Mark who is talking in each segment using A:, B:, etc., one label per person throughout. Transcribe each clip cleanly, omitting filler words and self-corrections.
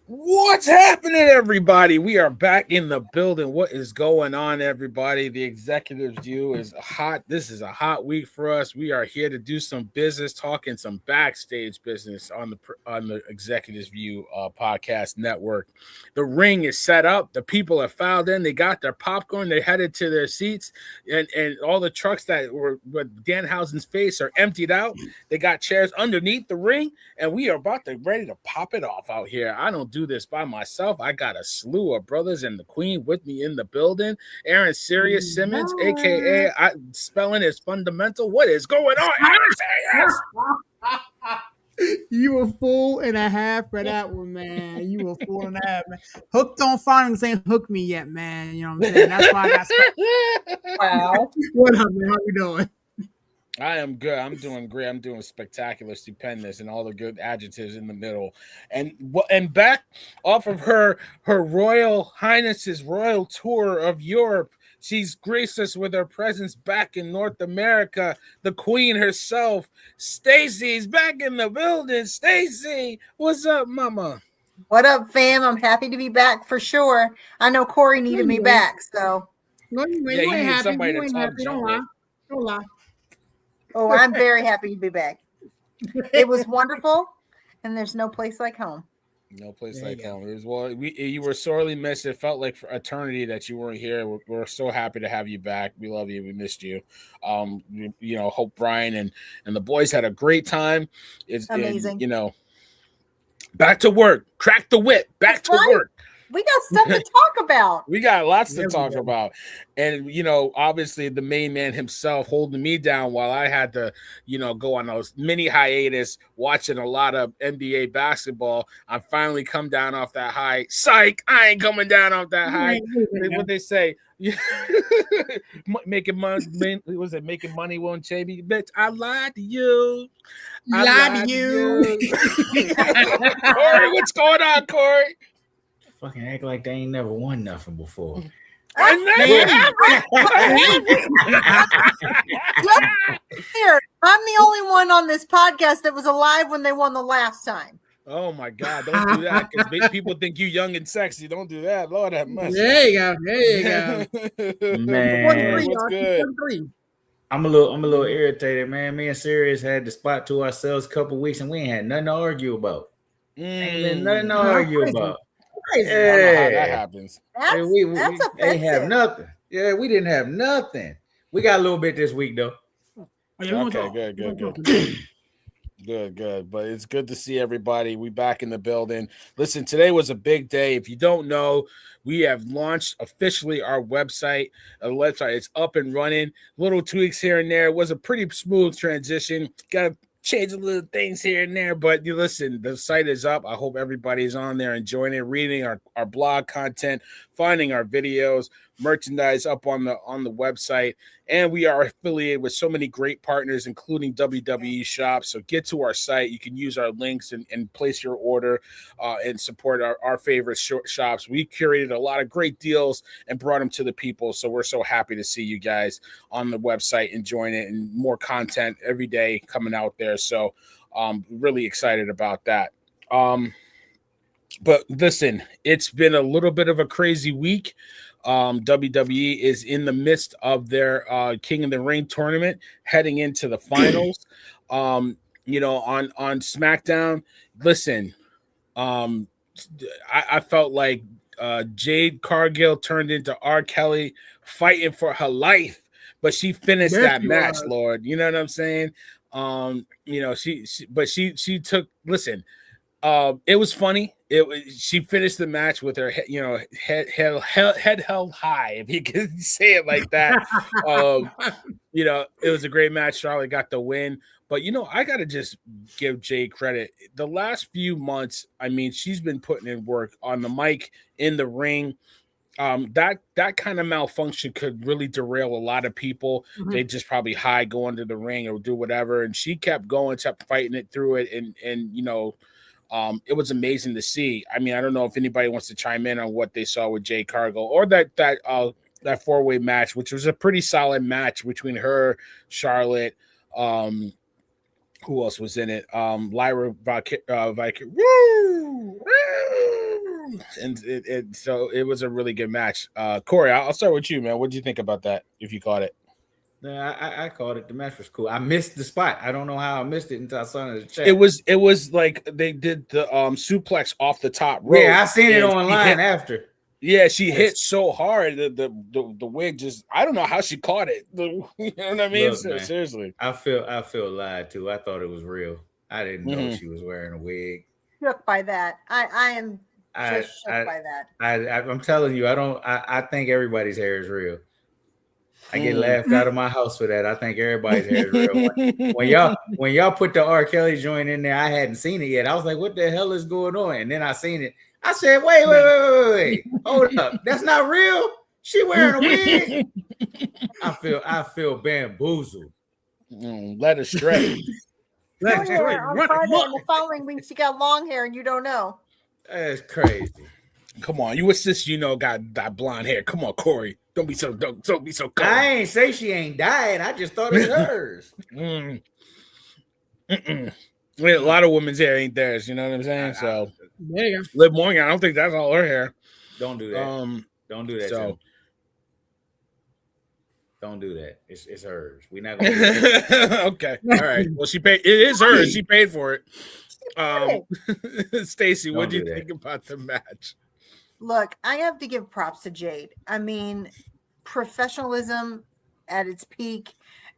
A: What's happening, everybody? We are back in the building. What is going on, everybody? The executive view is hot. This is a hot week for us. We are here to do some business, talking some backstage business on the Executive View podcast network. The ring is set up. The people are filed in. They got their popcorn. They headed to their seats, and all the trucks that were with Danhausen's face are emptied out. They got chairs underneath the ring, and we are about to ready to pop it off out here. I don't do this by myself. I got a slew of brothers and the queen with me in the building. Aaron Sirius Simmons, aka spelling is fundamental. What is going on, Aaron Sirius?
B: You a fool and a half for that one, man. You a fool and a half, man. Hooked on finals ain't hooked me yet, man. You know what I'm saying? That's why I got stuck.
C: Wow.
B: What up, man? How you doing?
A: I am good. I'm doing great. I'm doing spectacular, stupendous, and all the good adjectives in the middle. And back off of her Royal Highness's royal tour of Europe, she's graced us with her presence back in North America. The queen herself, Stacey's back in the building. Stacey, what's up, mama?
C: What up, fam? I'm happy to be back for sure. I know Corey needed me back, so.
B: No, you
A: Yeah, you
B: ain't
A: need
B: happy.
A: somebody
B: You
A: to
B: ain't
A: talk
B: happy.
A: junk
B: Don't lie.
A: with.
B: Don't lie.
C: Oh, I'm very happy to be back. It was wonderful, and there's no place like home.
A: No place
B: There
A: like
B: you go.
A: home. You were sorely missed. It felt like for eternity that you weren't here. We're so happy to have you back. We love you. We missed you. Hope Brian and the boys had a great time. It's
C: Amazing.
A: Back to work. Crack the whip. Back
C: That's
A: to
C: right.
A: work.
C: We got stuff to talk about.
A: We got lots to
B: There we
A: talk
B: go.
A: about. And, obviously the main man himself holding me down while I had to, go on those mini hiatus watching a lot of NBA basketball. I finally come down off that high. Psych, I ain't coming down off that high. What they say? Making money, was it making money won't change me? Bitch, I lied to you.
B: Lie to you.
A: Corey, what's going on, Corey?
D: Fucking act like they ain't never won nothing before.
C: Here, I'm the only one on this podcast that was alive when they won the last time.
A: Oh my God! Don't do that because people think you young and sexy. Don't do that. Lord have mercy.
B: There you go. There you go.
D: Man,
C: 43,
A: what's good?
B: 43.
D: I'm a little irritated, man. Me and Sirius had the spot to ourselves a couple weeks and we ain't had nothing to argue about. Ain't been nothing to argue about.
B: Crazy.
A: I don't know how that
D: Yeah.
A: happens.
C: That's, that's
D: They ain't have
C: offensive.
D: nothing. Yeah, we didn't have nothing. We got a little bit this week though.
B: Oh, yeah, we gonna
A: Okay,
B: talk.
A: good.
B: We gonna talk.
A: Good. But it's good to see everybody. We back in the building. Listen, today was a big day. If you don't know, we have launched officially our website. The website is up and running. Little tweaks here and there. It was a pretty smooth transition. Got to change a little things here and there. But you listen, the site is up. I hope everybody's on there enjoying it, reading our blog content, finding our videos, merchandise up on the website. And we are affiliated with so many great partners, including WWE shops. So get to our site. You can use our links and place your order and support our favorite shops. We curated a lot of great deals and brought them to the people. So we're so happy to see you guys on the website enjoying it, and more content every day coming out there. So really excited about that. But listen, it's been a little bit of a crazy week. WWE is in the midst of their King of the Ring tournament, heading into the finals. On SmackDown. Listen, I felt like Jade Cargill turned into R. Kelly fighting for her life, but she finished that match, Lord. You know what I'm saying? She took. Listen. It was funny. She finished the match with her, head held high, if you can say it like that. It was a great match. Charlotte got the win, but I gotta just give Jay credit. The last few months, I mean, she's been putting in work on the mic, in the ring. That kind of malfunction could really derail a lot of people.
B: Mhm.
A: They just probably hide, go under the ring, or do whatever. And she kept going, kept fighting it through it, and it was amazing to see. I mean, I don't know if anybody wants to chime in on what they saw with Jay Cargill or that four-way match, which was a pretty solid match between her, Charlotte. Who else was in it? Lyra Valkyrie. Woo! And so it was a really good match. Corey, I'll start with you, man. What did you think about that? If you caught it.
D: I called it. The match was cool. I missed the spot. I don't know how I missed it until I saw it in the chat.
A: It was like they did the suplex off the top rope.
D: Yeah, I seen it online after.
A: Yeah, she hit so hard that the wig just, I don't know how she caught it. You know what I mean?
D: Look, man,
A: seriously.
D: I feel lied to. I thought it was real. I didn't know she was wearing a wig.
C: Shook by that. I am just shook by that.
D: I'm telling you, I think everybody's hair is real. I get laughed out of my house for that. I think everybody's hair is real. When y'all put the R. Kelly joint in there, I hadn't seen it yet. I was like, what the hell is going on? And then I seen it. I said, wait. Hold up. That's not real. She wearing a wig. I feel bamboozled.
A: Led astray.
C: On Friday and the following week, she got long hair and you don't know.
D: That's crazy.
A: Come on, you assist, got that blonde hair. Come on, Corey. Don't be so cold.
D: I ain't say she ain't dyed. I just thought it's hers.
A: A lot of women's hair ain't theirs, you know what I'm saying? So
B: there you go.
A: Liv Morgan, I don't think that's all her hair.
D: Don't do that. Don't do that.
A: So
D: don't do that. It's hers. We're not gonna do that.
A: Okay. All right. Well, she paid. It is hers. She paid for it. Stacey, what do you think about the match?
C: Look, I have to give props to Jade. I mean, professionalism at its peak.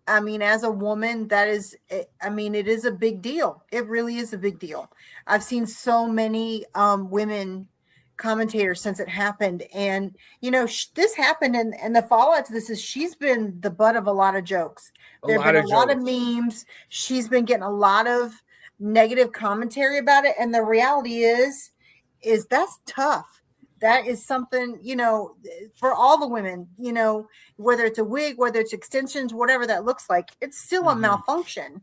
C: I mean, as a woman, it is a big deal. It really is a big deal. I've seen so many women commentators since it happened. And, this happened. And the fallout to this is she's been the butt of a lot of jokes. There have been a lot of memes. She's been getting a lot of negative commentary about it. And the reality is that's tough. That is something, for all the women, whether it's a wig, whether it's extensions, whatever that looks like, it's still a malfunction.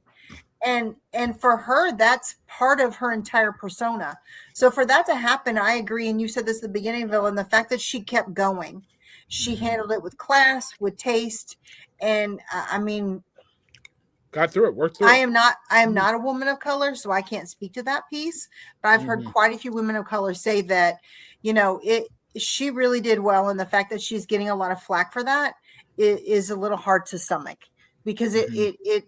C: And for her, that's part of her entire persona. So for that to happen, I agree. And you said this at the beginning, Bill, and the fact that she kept going, she handled it with class, with taste. And
A: got through it, worked through it.
C: I am not a woman of color, so I can't speak to that piece. But I've heard quite a few women of color say that, she really did well. And the fact that she's getting a lot of flack for that is a little hard to stomach because it's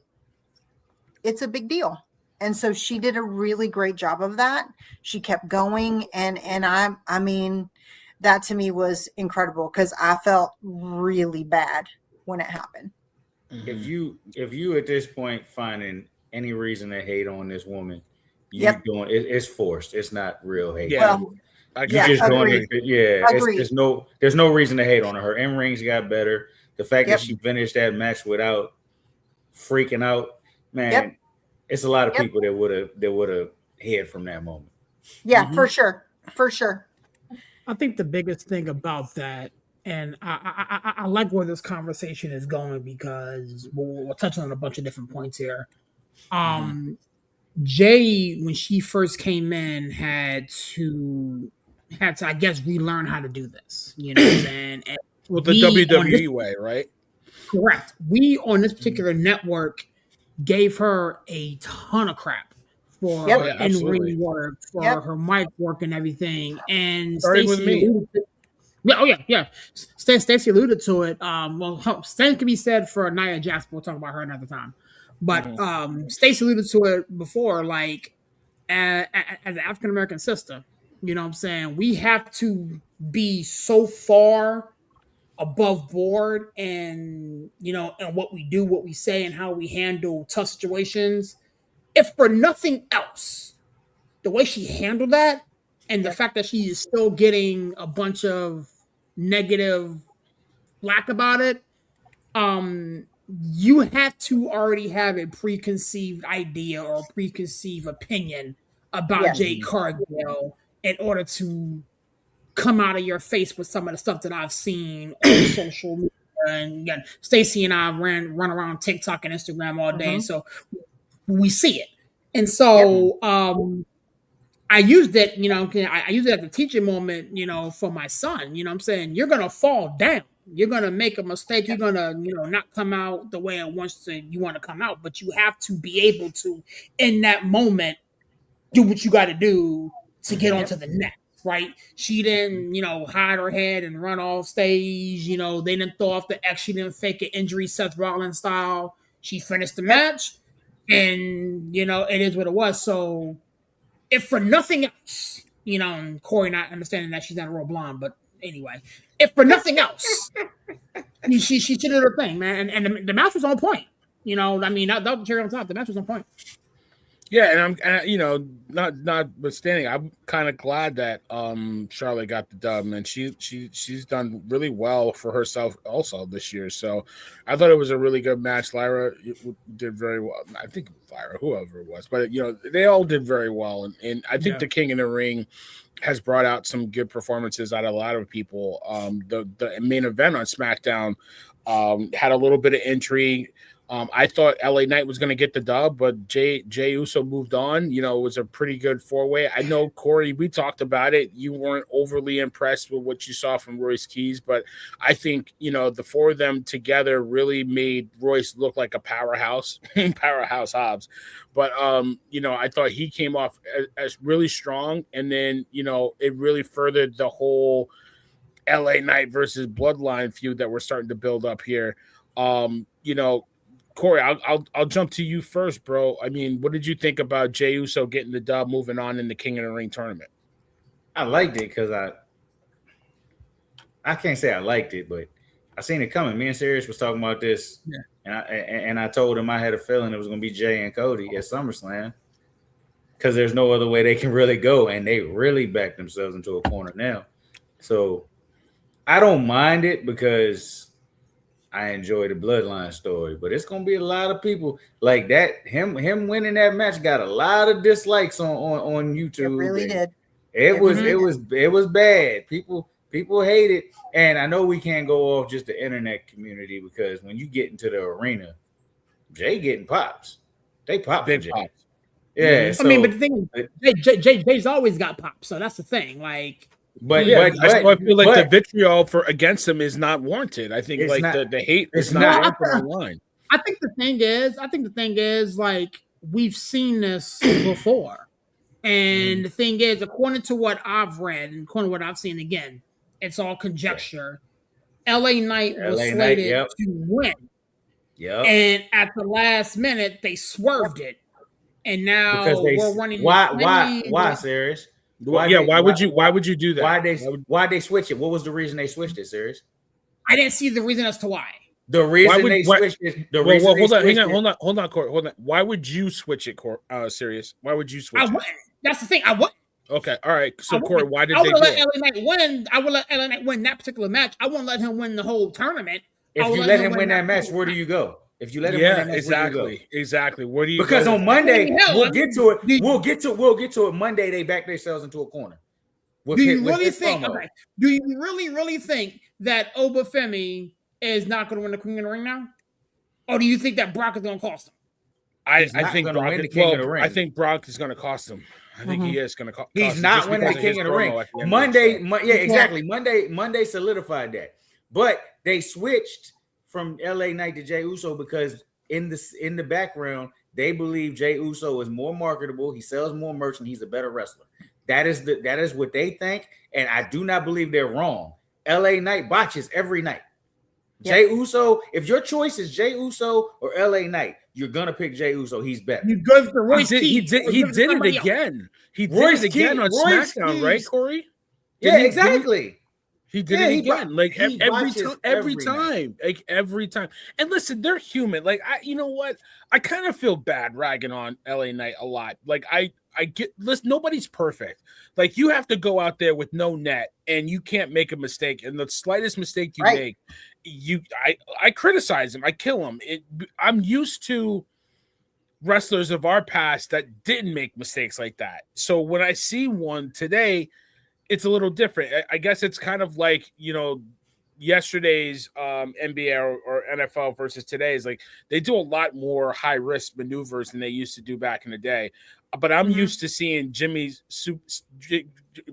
C: a big deal. And so she did a really great job of that. She kept going. And I mean, that to me was incredible because I felt really bad when it happened.
D: If you at this point finding any reason to hate on this woman, you're doing it's forced. It's not real hate.
A: Yeah.
D: There's no reason to hate on her. Her in-rings got better. The fact that she finished that match without freaking out, man, it's a lot of people that would have hid from that moment.
C: Yeah, for sure.
B: I think the biggest thing about that, and I like where this conversation is going because we'll touch on a bunch of different points here. Jay, when she first came in, had to I guess relearn how to do this. You know what I'm saying? And
A: with the WWE way, right?
B: Correct. We on this particular network gave her a ton of crap for her in-ring work, for her mic work and everything. And Stacey Stacey alluded to it. Same can be said for Nia Jax. We'll talk about her another time. But Stacey alluded to it before, like as an African American sister, you know what I'm saying? We have to be so far above board and and what we do, what we say, and how we handle tough situations. If for nothing else, the way she handled that and the fact that she is still getting a bunch of negative flack about it, you have to already have a preconceived idea or a preconceived opinion about Jade Cargill in order to come out of your face with some of the stuff that I've seen on social media. And again, Stacey and I run around TikTok and Instagram all day, so we see it. And so I used it, I use it as a teaching moment, for my son. You know what I'm saying? You're going to fall down. You're going to make a mistake. You're going to, not come out the way you want to come out. But you have to be able to, in that moment, do what you got to do to get onto the next. right? She didn't, hide her head and run off stage. They didn't throw off the X. She didn't fake an injury Seth Rollins style. She finished the match, and it is what it was. So, if for nothing else, and Corey not understanding that she's not a real blonde, but anyway, if for nothing else, she did her thing, man, and the match was on point. That was the cherry on top. The match was on point.
A: Yeah, and notwithstanding, I'm kind of glad that Charlotte got the dub, and she's done really well for herself also this year. So I thought it was a really good match. Lyra did very well. I think Lyra, whoever it was, but they all did very well, and I think the King in the Ring has brought out some good performances out of a lot of people. The main event on SmackDown had a little bit of intrigue. I thought LA Knight was going to get the dub, but Jey Uso moved on. It was a pretty good four-way. I know, Corey, we talked about it. You weren't overly impressed with what you saw from Royce Keys, but I think, the four of them together really made Royce look like a powerhouse, powerhouse Hobbs. But, I thought he came off as really strong, and then, it really furthered the whole LA Knight versus Bloodline feud that we're starting to build up here. Corey, I'll jump to you first, bro. I mean, what did you think about Jey Uso getting the dub, moving on in the King of the Ring tournament?
D: I liked it because I can't say I liked it, but I seen it coming. Me and Sirius was talking about this, and I told him I had a feeling it was going to be Jay and Cody at SummerSlam because there's no other way they can really go, and they really backed themselves into a corner now. So I don't mind it because I enjoy the Bloodline story, but it's gonna be a lot of people like that. Him winning that match got a lot of dislikes on YouTube.
C: It really did.
D: It was bad. People hate it, and I know we can't go off just the internet community because when you get into the arena, Jay getting pops. They pop
A: big
D: Jay.
A: pops.
D: Yeah,
B: but the thing is, Jay's always got pops, so that's the thing. Like.
A: I feel like the vitriol against him is not warranted. I think the hate is not warranted online.
B: I think the thing is like we've seen this before, and the thing is, according to what I've read and according to what I've seen, again, it's all conjecture. LA Knight was slated to win, and at the last minute they swerved it, and now we're running.
D: Why, Serious?
A: Why would you do that?
D: Why'd they switch it? What was the reason they switched it, Serious?
B: I didn't see the reason as to why.
D: The reason they switched it.
A: Hold on, Corey. Hold on. Why would you switch it, Serious? Why would you switch it?
B: That's the thing. I would.
A: Okay, all right. So, Corey, why did
B: I
A: they
B: would let LA Knight win? I would let LA Knight win that particular match. I won't let him win the whole tournament.
D: If you let him win that match, where do you go? If you let him win that match,
A: exactly. Where do you?
D: Because on Monday we'll get to it. We'll get to it. Monday they back themselves into a corner.
B: Do you really think that Obafemi is not going to win the King of the Ring now, or do you think that Brock is going to cost him?
A: I think Brock is going to cost him. I think he is going to cost.
D: He's not winning the King of the Ring. Monday solidified that, but they switched from LA Knight to Jey Uso because in the background they believe Jey Uso is more marketable. He sells more merch and he's a better wrestler. That is what they think, and I do not believe they're wrong. LA Knight botches every night. Yep. Jey Uso, if your choice is Jey Uso or LA Knight, you're gonna pick Jey Uso. He's better.
B: You go for Royce.
A: He did it again. He did it again on SmackDown, right, Corey?
D: Yeah, exactly.
A: He did it again, like every time. And listen, they're human. Like you know what? I kind of feel bad ragging on LA Knight a lot. Like I get. Listen, nobody's perfect. Like you have to go out there with no net, and you can't make a mistake. And the slightest mistake you make, I criticize him. I kill him. I'm used to wrestlers of our past that didn't make mistakes like that. So when I see one today, it's a little different. I guess it's kind of like, yesterday's NBA or NFL versus today's. Like they do a lot more high risk maneuvers than they used to do back in the day. But I'm used to seeing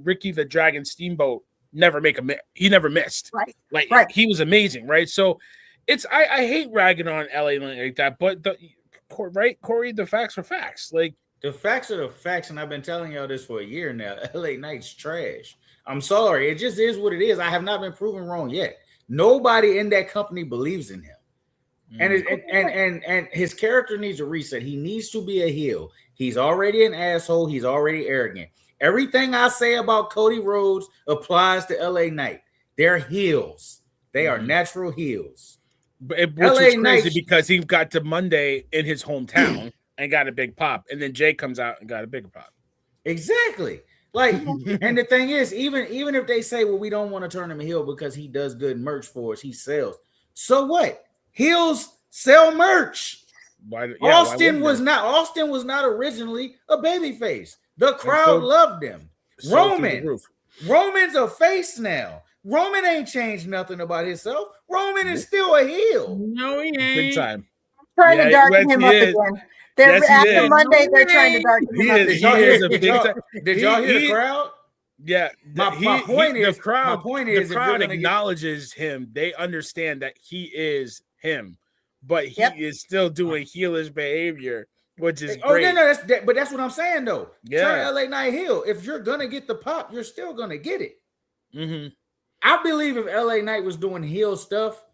A: Ricky the Dragon Steamboat never make he never missed. Right. He was amazing, right? So I hate ragging on LA like that, but Corey, the facts are facts. Like
D: The facts are the facts, and I've been telling y'all this for a year now. LA Knight's trash. I'm sorry. It just is what it is. I have not been proven wrong yet. Nobody in that company believes in him. And his character needs a reset. He needs to be a heel. He's already an asshole. He's already arrogant. Everything I say about Cody Rhodes applies to LA Knight. They're heels. They are natural heels.
A: Which is crazy because he got to Monday in his hometown and got a big pop, and then Jay comes out and got a bigger pop.
D: Exactly. Like, and the thing is, even if they say, well, we don't want to turn him heel because he does good merch for us, he sells. So what? Heels sell merch. Austin was not originally a babyface. The crowd loved him. Roman's a face now. Roman ain't changed nothing about himself. Roman is still a heel.
B: No, he ain't.
A: Big time.
C: Trying to darken him up again. After Monday, they're trying to darken him up.
D: Did y'all hear the crowd?
A: Yeah.
D: My point is,
A: the crowd acknowledges him. They understand that he is him, but he is still doing heelish behavior, which is great.
D: But that's what I'm saying, though.
A: Yeah.
D: Turn LA Knight heel. If you're going to get the pop, you're still going to get it.
A: Mm-hmm.
D: I believe if LA Knight was doing heel stuff,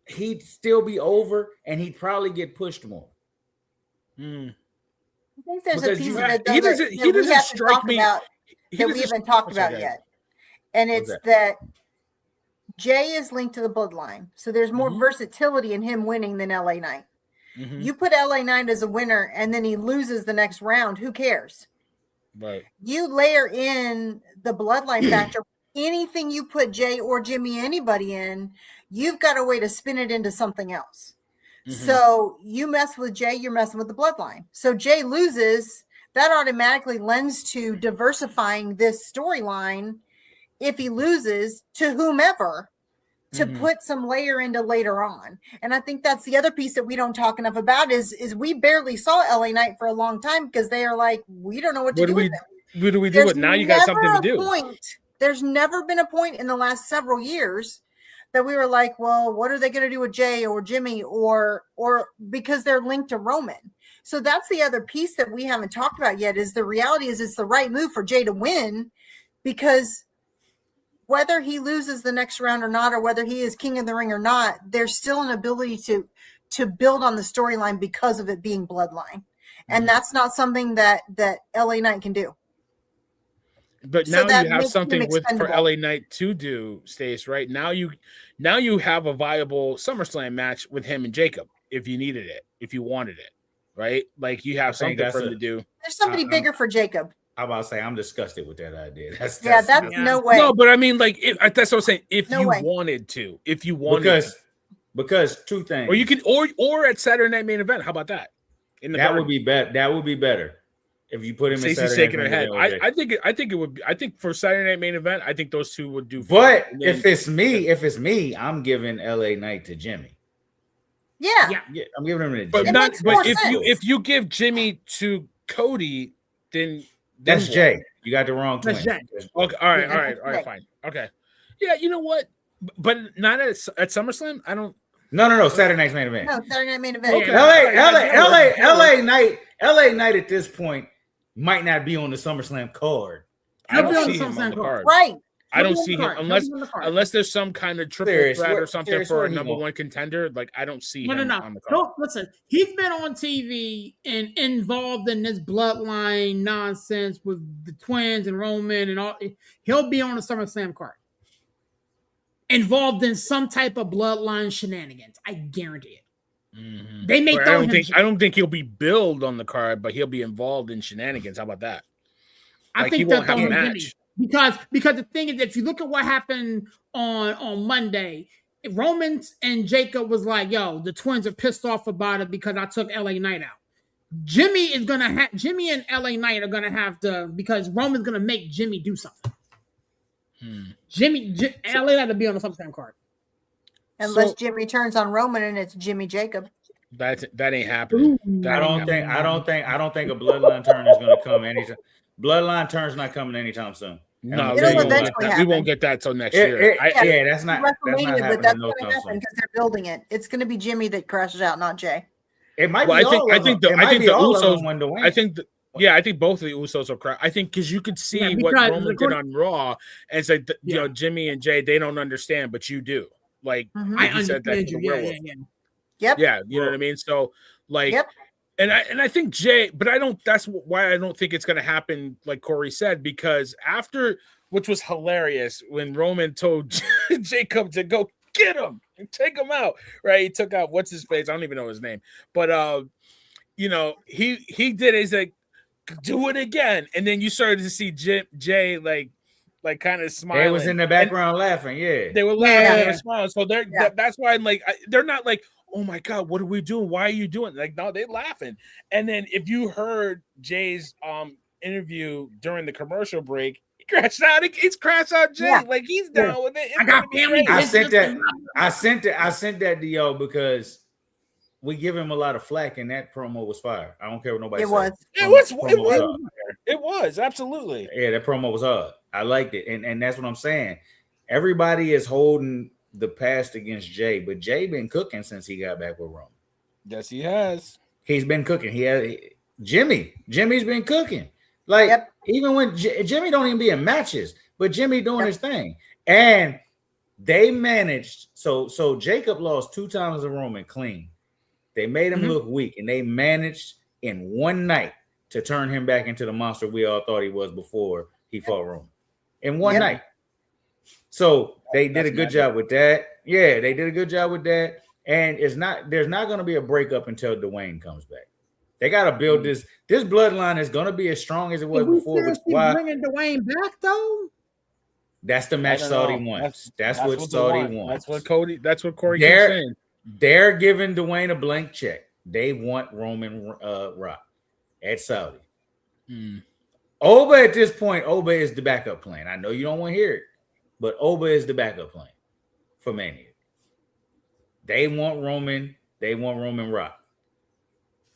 D: he'd still be over and he'd probably get pushed more.
C: I think there's a piece of it
A: he doesn't strike me
C: that we haven't talked about yet. And it's that Jay is linked to the bloodline. So there's more versatility in him winning than LA Knight. Mm-hmm. You put LA Knight as a winner and then he loses the next round. Who cares?
A: Right.
C: You layer in the bloodline factor. Anything you put Jay or Jimmy, anybody in, you've got a way to spin it into something else. Mm-hmm. So you mess with Jay, you're messing with the bloodline. So Jay loses, that automatically lends to diversifying this storyline if he loses to whomever to put some layer into later on. And I think that's the other piece that we don't talk enough about is we barely saw LA Knight for a long time because they are like, we don't know what to do with them.
A: What do we do with now? You got something to do.
C: There's never been a point in the last several years that we were like, well, what are they going to do with Jay or Jimmy or because they're linked to Roman. So that's the other piece that we haven't talked about yet is the reality is it's the right move for Jay to win because whether he loses the next round or not, or whether he is king of the ring or not, there's still an ability to build on the storyline because of it being bloodline. And that's not something that LA Knight can do.
A: But now you have something for LA Knight to do, Stace, right? Now you have a viable SummerSlam match with him and Jacob if you needed it, if you wanted it, right? Like you have something for him to do.
C: There's somebody bigger for Jacob.
D: I'm about to say I'm disgusted with that idea. That's
C: no way.
A: No, but I mean, like that's what I'm saying. If you wanted to,
D: because two things,
A: or you can, or at Saturday Night Main Event. How about that?
D: Would be better. That would be better. If you put him in
A: Stacey's shaking her head. I think it would be. I think for Saturday Night Main Event, I think those two would do.
D: But if it's me, I'm giving LA Knight to Jimmy.
C: Yeah,
D: I'm giving him to
A: Jimmy.
C: But
A: if you give Jimmy to Cody, then
D: that's Jay. You got the wrong twin.
A: Okay, all right, fine. Okay, yeah, you know what? But not at SummerSlam. I don't.
D: No. Saturday Night's Main Event.
C: No, Saturday Night Main Event.
D: Okay. LA Knight at this point might not be on the SummerSlam card.
A: I don't see him on the card.
C: Right.
A: I don't see him unless there's some kind of triple threat or something for a number one contender. Like I don't see him on the card.
B: No, listen, he's been on TV and involved in this bloodline nonsense with the twins and Roman and all. He'll be on the SummerSlam card. Involved in some type of bloodline shenanigans. I guarantee it.
A: Mm-hmm.
B: They may
A: I don't think he'll be billed on the card, but he'll be involved in shenanigans. How about that?
B: I think they'll throw him match. Because the thing is, if you look at what happened on Monday, Roman and Jacob was like, yo, the twins are pissed off about it because I took LA Knight out. Jimmy and LA Knight are gonna have to, because Roman's gonna make Jimmy do something. LA Knight to be on the SummerSlam card.
C: Unless Jimmy turns on Roman and it's Jimmy Jacob.
A: That ain't happening.
D: I don't think a bloodline turn is gonna come anytime. Bloodline turn's not coming anytime soon.
A: No, we won't get that till next year.
C: That's not happening. But that's going to happen because they're building it. It's going to be Jimmy that crashes out, not Jay.
D: It might
A: Well,
D: be
A: I think the Usos. I think I think both of the Usos are crap. I think because you could see what Roman did on Raw, and it's like you know Jimmy and Jay, they don't understand, but you do. Like
B: I understand
A: that
B: you.
C: Yep.
A: Yeah, you know what I mean. So like, and I think Jay, but I don't. That's why I don't think it's going to happen. Like Corey said, because after, which was hilarious when Roman told Jacob to go get him and take him out. Right, he took out what's his face. I don't even know his name, but you know, he did it. He's like, do it again, and then you started to see Jay like kind of smiling.
D: They was in the background laughing. Yeah,
A: they were laughing. They were smiling. So that's why I'm like, they're not like, oh my god, what are we doing? Why are you doing? Like, no, they're laughing. And then if you heard Jay's interview during the commercial break, he crashed out. He's crashed out Jay. Like he's down with it. It's
B: I got family.
D: I sent that to y'all because we give him a lot of flack, and that promo was fire. I don't care what nobody said.
A: It was absolutely.
D: Yeah, that promo was hard. I liked it, and that's what I'm saying. Everybody is holding the past against Jay, but Jay been cooking since he got back with Roman.
A: Yes, he has.
D: He's been cooking. Jimmy's been cooking. Like even when Jimmy don't even be in matches, but Jimmy doing his thing, and they managed. So Jacob lost 2 times to Roman clean. They made him look weak, and they managed in one night to turn him back into the monster we all thought he was before he fought Roman. In one night. So they did a good job with that. Yeah, they did a good job with that. And there's not going to be a breakup until Dwayne comes back. They got to build this. This bloodline is going to be as strong as it was before. Which why
B: bringing Dwayne back though?
D: That's the match Saudi wants. That's what Saudi wants.
A: That's what Corey keeps saying.
D: They're giving Dwayne a blank check. They want Roman Rock at Saudi. Oba at this point, Oba is the backup plan. I know you don't want to hear it, but Oba is the backup plan for Mania. They want Roman. They want Roman Rock.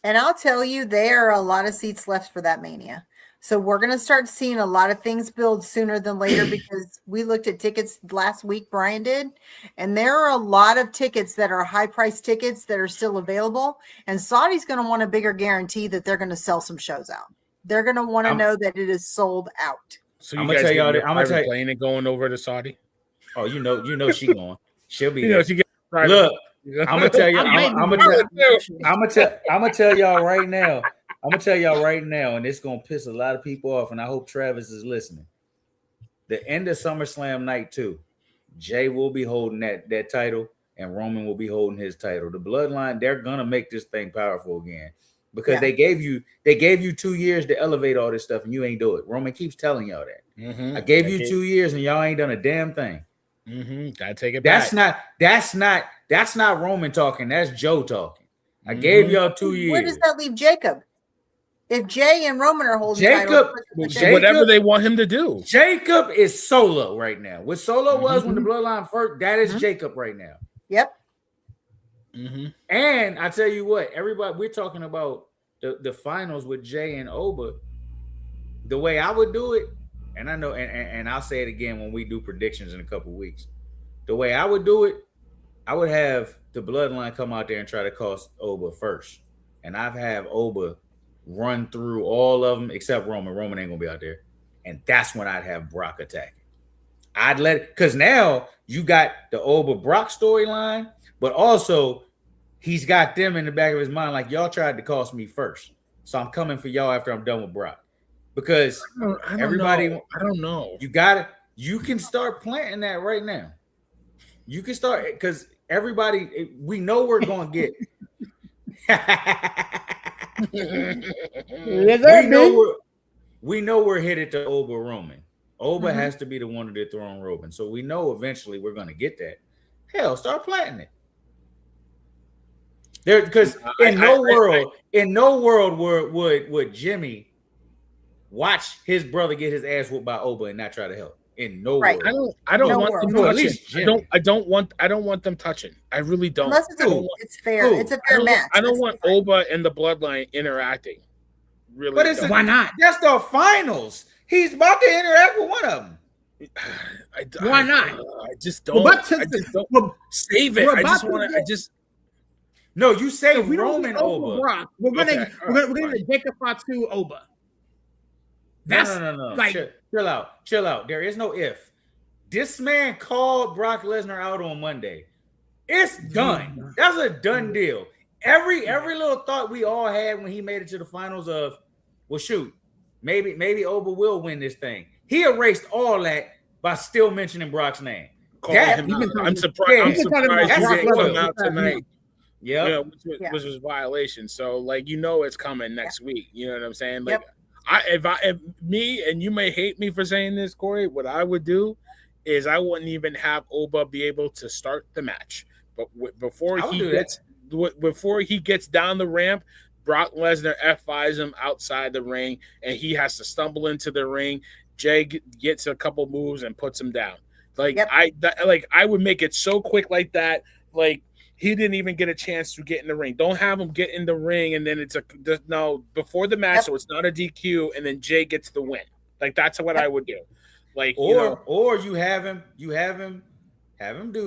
C: And I'll tell you, there are a lot of seats left for that Mania. So we're going to start seeing a lot of things build sooner than later because we looked at tickets last week, Brian did, and there are a lot of tickets that are high-priced tickets that are still available, and Saudi's going to want a bigger guarantee that they're going to sell some shows out. They're going to want to know that it is sold out.
A: So I'm going to tell y'all, I'm going to plane and going over to Saudi.
D: Oh, you know she going. She'll be there.
A: She gets
D: Look, I'm going to tell you. I'm going to tell y'all right now. I'm gonna tell y'all right now, and it's gonna piss a lot of people off, and I hope Travis is listening. The end of SummerSlam night 2, Jay will be holding that title, and Roman will be holding his title. The Bloodline, they're gonna make this thing powerful again because they gave you 2 years to elevate all this stuff, and you ain't do it. Roman keeps telling y'all that. I gave you 2 years, and y'all ain't done a damn thing.
A: Gotta take it back.
D: That's not Roman talking. That's Joe talking. I gave y'all 2 years.
C: Where does that leave Jacob? If Jay and Roman are holding
A: titles, whatever they want him to do.
D: Jacob is Solo right now. What Solo was when the Bloodline first, that is Jacob right now.
C: Yep.
D: And I tell you what, everybody, we're talking about the finals with Jay and Oba. The way I would do it, and I know, and I'll say it again when we do predictions in a couple of weeks. The way I would do it, I would have the Bloodline come out there and try to cost Oba first. And I've have Oba run through all of them except Roman. Roman ain't gonna be out there, and that's when I'd have Brock attacking. I'd let because now you got the Oba Brock storyline, but also he's got them in the back of his mind like y'all tried to cost me first, so I'm coming for y'all after I'm done with Brock. Because
A: I don't know.
D: You got it. You can start planting that right now. You can start because everybody we know we're gonna get. we know we're headed to Oba Roman. Oba has to be the one to dethrone Roman. So we know eventually we're going to get that. Hell, start planting it. There, because in no world would Jimmy watch his brother get his ass whooped by Oba and not try to help. In no world.
A: I don't want them touching. I don't want them touching. I really don't.
C: Unless it's fair. It's a fair match.
A: I don't want Oba and the Bloodline interacting. Really?
D: But
B: why not?
D: That's the finals. He's about to interact with one of them.
B: Why not?
A: I just don't. Save it. I just want to.
D: No, you say
B: If we don't
D: Roman
B: get
D: over.
B: Brock, we're gonna get Jacob Fatu over. That's
D: No.
B: like
D: Chill out. There is no if. This man called Brock Lesnar out on Monday. It's done. That's a done deal. Every little thought we all had when he made it to the finals of, well, shoot, maybe Oba will win this thing. He erased all that by still mentioning Brock's name.
A: I'm surprised. Brock came out tonight.
D: Yeah,
A: which was violation. So like it's coming next week. You know what I'm saying? Like if me and you may hate me for saying this, Corey, what I would do is I wouldn't even have Oba be able to start the match. But before he gets down the ramp, Brock Lesnar F5s him outside the ring, and he has to stumble into the ring. Jay gets a couple moves and puts him down. I would make it so quick like that. Like he didn't even get a chance to get in the ring. Don't have him get in the ring, and then before the match, so it's not a DQ, and then Jay gets the win. Like that's what I would do. Like
D: or you have him do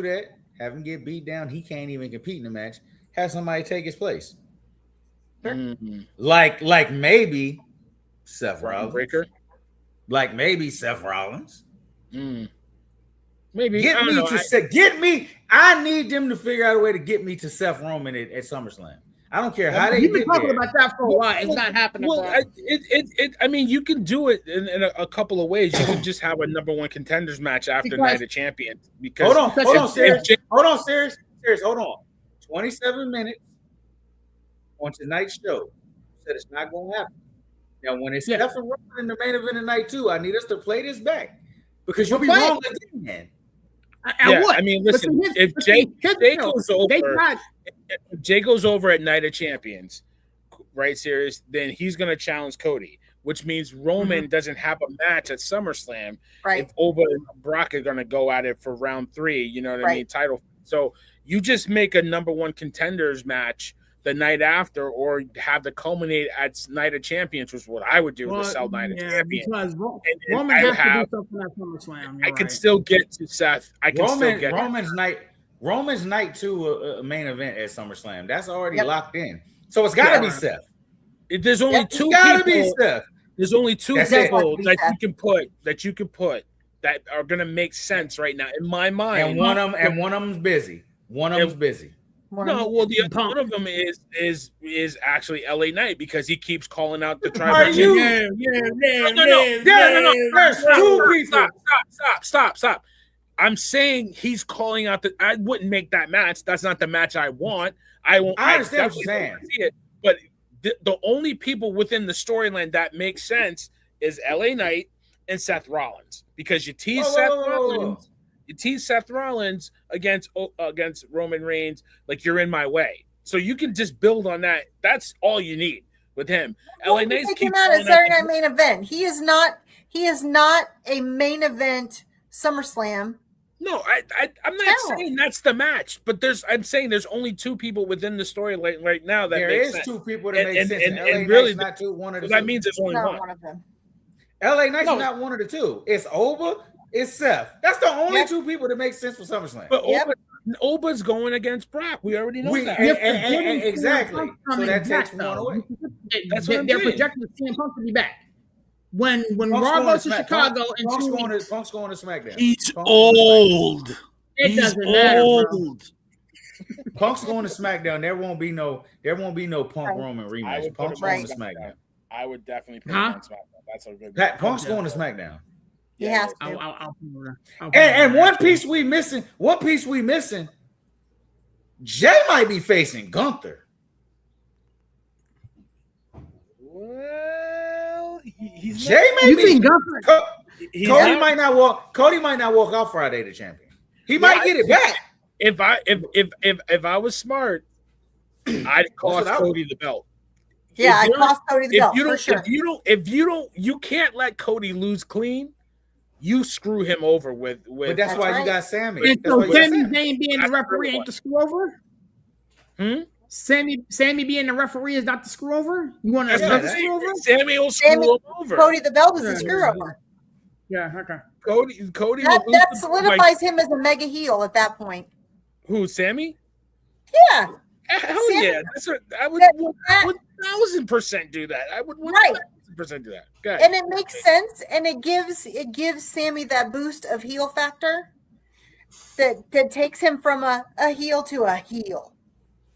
D: that. Have him get beat down. He can't even compete in the match. Have somebody take his place.
A: Mm-hmm.
D: Like maybe Seth Rollins.
A: Breaker.
D: Like maybe Seth Rollins.
A: Maybe
D: I need them to figure out a way to get me to Seth Roman at SummerSlam. I don't care how they
B: You've
D: get
B: been talking
D: there.
B: about that for a while. It's not happening.
A: Well, I mean, you can do it in a couple of ways. You can just have a number one contenders match after Night of Champions. Because
D: hold on, serious. Hold on. 27 minutes on tonight's show. Said it's not going to happen. Now, when it's Seth and Roman in the main event of night 2, I need us to play this back because you'll be wrong again.
A: I mean, listen. If Jay goes over at Night of Champions, right? Serious, then he's going to challenge Cody, which means Roman doesn't have a match at SummerSlam.
C: Right.
A: If Oba and Brock are going to go at it for round 3, you know what I mean? Title. So you just make a number one contenders match the night after, or have the culminate at Night of Champions, which is what I would do to sell Night of Champions.
B: Because Roman has to do something at SummerSlam.
A: I can still get to Seth.
D: Roman's night 2 a main event at SummerSlam. That's already locked in. So it's got to be Seth.
A: There's only two people.
D: Got to be Seth.
A: There's only two people that you can put that are going to make sense right now in my mind.
D: And one of them's busy. One of
A: them is actually LA Knight because he keeps calling out the tribal. No. There's two people. Stop. I'm saying he's calling out that I wouldn't make that match. That's not the match I want. I
D: understand what you're saying.
A: See it, but the only people within the storyline that makes sense is LA Knight and Seth Rollins because you tease Rollins. You tease Seth Rollins against Roman Reigns like you're in my way. So you can just build on that. That's all you need with him. LA Knight's
C: came out at Saturday Night Main Event. He is not a main event SummerSlam.
A: No, I'm not saying that's the match, but I'm saying there's only two people within the story right now that
D: there is sense. Two people that make sense.
A: And really,
D: not two, one of the
A: that
D: two.
A: means there's only one
C: of them.
D: LA Knight's not one of the two. It's Oba. It's Seth. That's the only two people that make sense for SummerSlam.
A: But Oba's going against Brock. We already know that.
D: Exactly. So that takes one away.
B: That's what they're projecting CM Punk to be back. When Raw goes to Chicago and
D: Punk's going to SmackDown.
A: He's old.
B: It doesn't matter.
D: Punk's going to SmackDown. There won't be no Punk Roman rematch. Punk's going to SmackDown.
A: I would definitely put him on SmackDown. That's a good.
D: Punk's going to SmackDown.
C: He has to.
D: And one piece we missing. Jay might be facing Gunther.
A: Well,
D: Cody might not walk out Friday the champion. He might get it back.
A: If I was smart, I'd cost Cody the belt.
C: Yeah, I cost Cody the belt for sure.
A: You can't let Cody lose clean. You screw him over with.
D: But that's why you got Sammy.
B: And so Sami Zayn being the referee ain't the screw over. Sammy being the referee is not the screw over. You want to screw over?
A: Sammy will screw him over.
C: Cody the belt is the screw over.
B: Yeah, okay.
C: Cody that solidifies him as a mega heel at that point.
A: Who, Sammy?
C: Yeah.
A: Hell yeah, that's what I would 1,000% do that. I would 1,000% do that. Good.
C: And it makes sense, and it gives Sammy that boost of heel factor that takes him from a heel to a heel.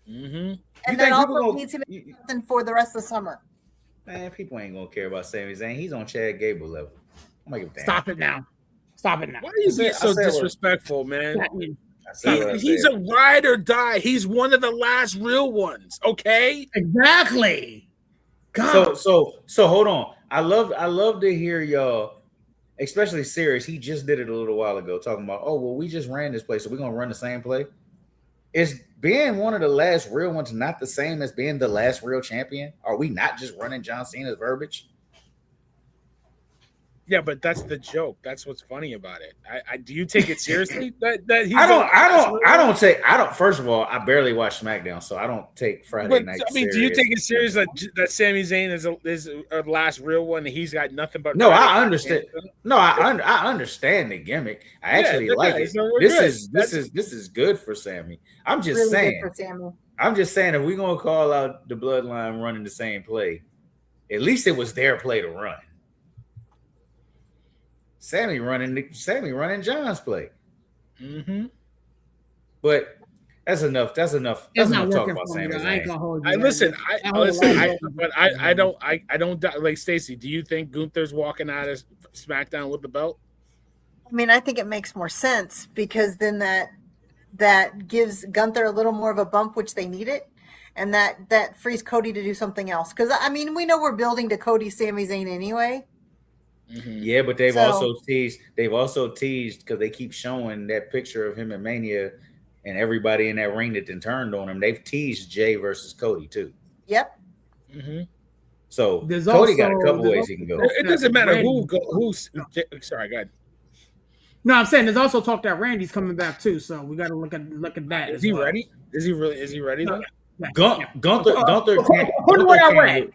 A: Mm-hmm.
C: And that also leads him something for the rest of the summer.
D: Man, people ain't gonna care about Sami Zayn. He's on Chad Gable level. I'm like,
B: Stop it now. Stop it now.
A: Why are you being so disrespectful, man?
D: He's
A: a ride or die. He's one of the last real ones. Okay.
B: Exactly.
D: God. So hold on. I love to hear y'all, especially Sirius. He just did it a little while ago, talking about, oh well, we just ran this play, so we're gonna run the same play. Is being one of the last real ones not the same as being the last real champion? Are we not just running John Cena's verbiage?
A: Yeah, but that's the joke. That's what's funny about it. I do you take it seriously? That he's
D: I don't take. First of all, I barely watch SmackDown, so I don't take Friday night.
A: I mean, do you take it serious that Sami Zayn is a last real one? And he's got nothing but.
D: No, I understand. No, I understand the gimmick. I actually like it. So this is good for Sammy. I'm just really saying. Good for Sammy. I'm just saying if we're gonna call out the Bloodline running the same play, at least it was their play to run. Sammy running John's play.
A: Mm-hmm.
D: But that's enough. That's enough talk about Sammy.
A: I don't like Stacey. Do you think Gunther's walking out of SmackDown with the belt?
C: I mean, I think it makes more sense because then that gives Gunther a little more of a bump, which they needed, and that frees Cody to do something else. Because I mean, we know we're building to Cody Sami Zayn anyway.
D: Mm-hmm. Yeah, but they've also teased because they keep showing that picture of him at Mania and everybody in that ring that then turned on him. They've teased Jay versus Cody too.
C: Yep.
D: Mm-hmm. So Cody got a couple ways he can go.
A: It doesn't matter who's. Sorry, go ahead.
B: No, I'm saying there's also talk that Randy's coming back too. So we got to look at that.
A: Is he ready? Is he really? Is he ready? Though?
D: Gunther can't.
B: According to what I read.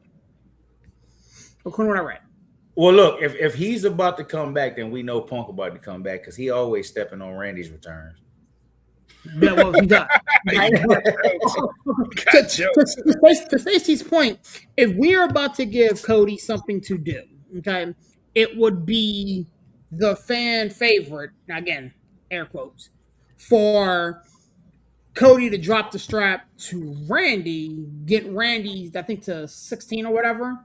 D: Well, look, if he's about to come back, then we know Punk about to come back because he always stepping on Randy's returns.
B: Yeah, well, he got. To Stacey's point, if we're about to give Cody something to do, okay, it would be the fan favorite, again, air quotes, for Cody to drop the strap to Randy, get Randy, I think, to 16 or whatever,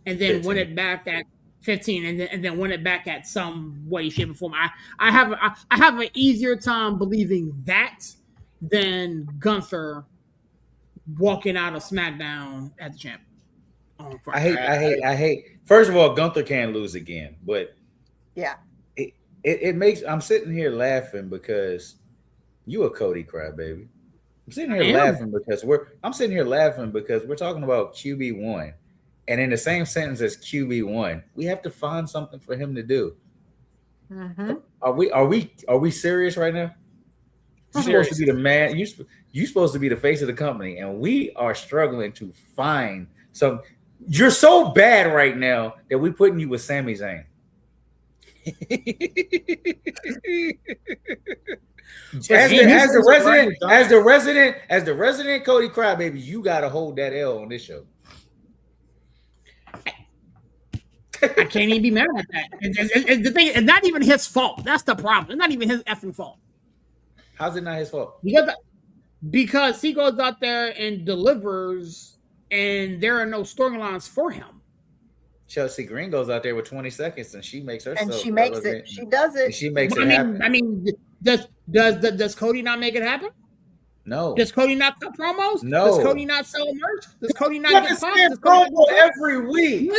B: and then 15. Win it back at 15 and then win it back at some way, shape, or form. I have an easier time believing that than Gunther walking out of SmackDown as the champion.
D: I hate. First of all, Gunther can't lose again, but
C: yeah,
D: it makes. I'm sitting here laughing because you a Cody crybaby. I'm sitting here laughing because we're talking about QB1. And in the same sentence as QB1, we have to find something for him to do.
C: Mm-hmm.
D: Are we serious right now? You're supposed to be the man. You're supposed to be the face of the company, and we are struggling to find some. You're so bad right now that we're putting you with Sami Zayn. As the resident Cody crybaby, you got to hold that L on this show.
B: I can't even be mad at that. And the thing, it's not even his fault. That's the problem. It's not even his effing fault.
D: How's it not his fault?
B: Because he goes out there and delivers, and there are no storylines for him.
D: Chelsea Green goes out there with 20 seconds, and she makes herself.
C: And she makes it. She does it.
D: She makes it happen.
B: I mean, does Cody not make it happen?
D: No.
B: Does Cody not cut promos?
D: No.
B: Does Cody not sell merch? Does Cody not get
D: pops? Promo every week.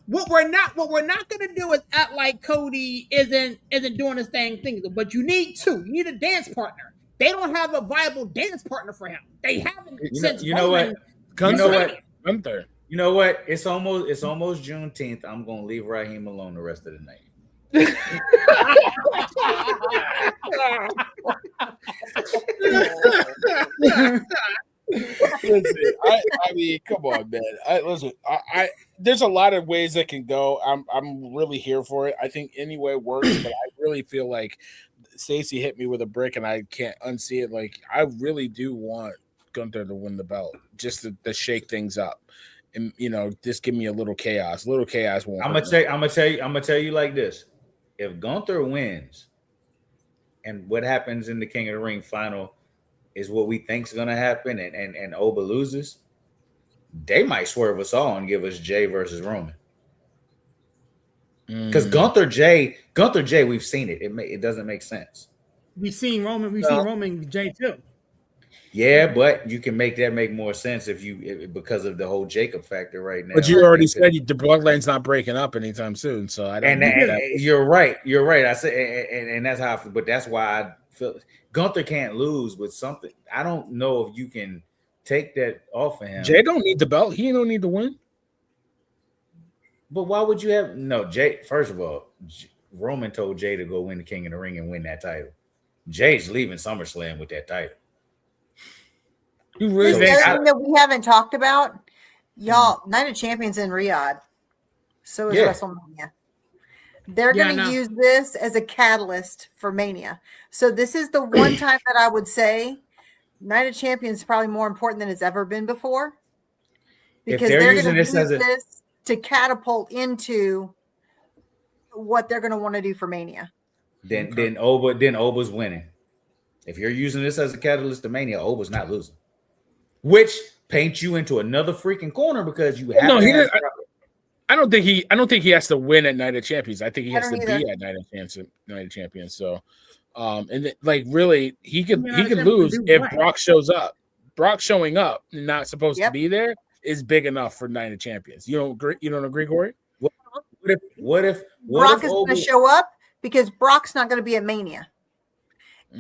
B: What we're not gonna do is act like Cody isn't doing his thing. But you need two. You need a dance partner. They don't have a viable dance partner for him. They haven't since.
D: You know what?
A: Gunther.
D: You know what? It's almost Juneteenth. I'm gonna leave Raheem alone the rest of the night.
A: Listen, I mean, come on, man. I there's a lot of ways that can go. I'm really here for it. I think any way works, but I really feel like Stacey hit me with a brick, and I can't unsee it. Like, I really do want Gunther to win the belt, just to shake things up, and just give me a little chaos. Little chaos won't.
D: I'm gonna tell you like this: if Gunther wins, and what happens in the King of the Ring final is what we think's gonna happen, and Oba loses, they might swerve us all and give us Jay versus Roman. Because Gunther Jay, we've seen it. It doesn't make sense.
B: We've seen Roman Jay too.
D: Yeah, but you can make that make more sense because of the whole Jacob factor right now.
A: But you already said the Bloodline's not breaking up anytime soon, so I don't.
D: And you're right. I said, and that's how I feel. But that's why I feel Gunther can't lose with something. I don't know if you can take that off of him.
A: Jay don't need the belt. He don't need to win.
D: But why would you have Jay? First of all, Roman told Jay to go win the King of the Ring and win that title. Jay's leaving SummerSlam with that title.
A: You really
C: the other thing that we haven't talked about, y'all. Night of Champions in Riyadh, so is WrestleMania. They're going to use this as a catalyst for Mania. So this is the one time that I would say Night of Champions is probably more important than it's ever been before, because they're going to use this to catapult into what they're going to want to do for Mania.
D: Then Oba's winning. If you're using this as a catalyst to Mania, Oba's not losing, which paints you into another freaking corner because you have.
A: I don't think he has to win at Night of Champions. I think he has to be at Night of Champions. So, really, he could lose if Brock shows up. Brock showing up and not supposed to be there is big enough for Night of Champions. You don't agree? You don't agree, Corey?
C: What if Brock is going to show up, because Brock's not going to be at Mania,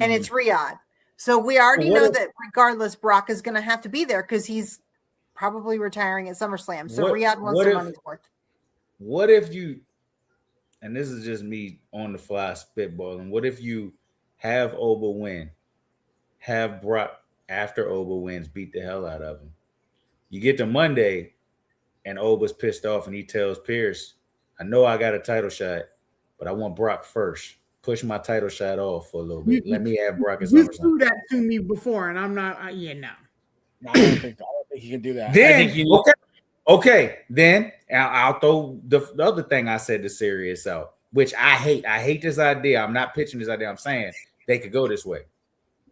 C: and it's Riyadh. So we already know that regardless, Brock is going to have to be there because he's probably retiring at SummerSlam. So Riyadh wants the money's worth.
D: What if you, and this is just me on the fly spitballing, what if you have Oba win, have Brock after Oba wins beat the hell out of him? You get to Monday, and Oba's pissed off, and he tells Pierce, I know I got a title shot, but I want Brock first. Push my title shot off for a little bit. Let me have Brock at SummerSlam.
B: You do that to me before, and I'm not. No.
A: I don't think he can do that.
D: Then okay. Then I'll throw the other thing I said to Sirius out, which I hate. I hate this idea. I'm not pitching this idea. I'm saying they could go this way.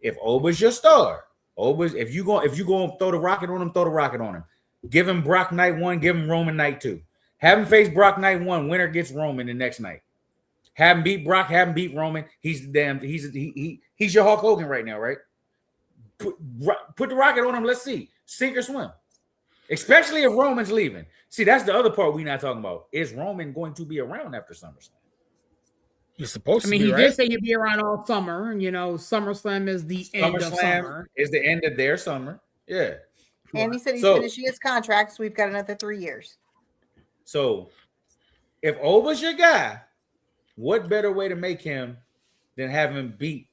D: If Oba's your star, if you go throw the rocket on him, throw the rocket on him. Give him Brock night 1, give him Roman night 2. Have him face Brock night 1. Winner gets Roman the next night. Have him beat Brock. Have him beat Roman. He's your Hulk Hogan right now, right? Put the rocket on him. Let's see, sink or swim. Especially if Roman's leaving. See, that's the other part we're not talking about. Is Roman going to be around after SummerSlam?
A: He's supposed to be,
B: he
A: right?
B: did say he'd be around all summer. And, SummerSlam is the end of summer.
D: Is the end of their summer. Yeah.
C: And he said he's finishing his contract, so we've got another 3 years.
D: So, if Oba's your guy, what better way to make him than have him beat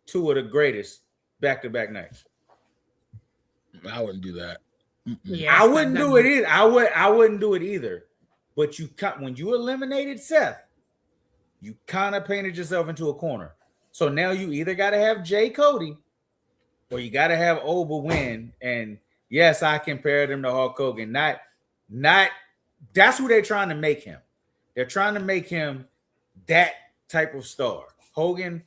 D: 2 of the greatest back-to-back nights?
A: I wouldn't do that.
D: Yeah, I wouldn't do it either. I wouldn't do it either. But when you eliminated Seth, you kind of painted yourself into a corner. So now you either got to have Jay Cody, or you got to have Oba win. And yes, I compared him to Hulk Hogan. Not. That's who they're trying to make him. They're trying to make him that type of star. Hogan,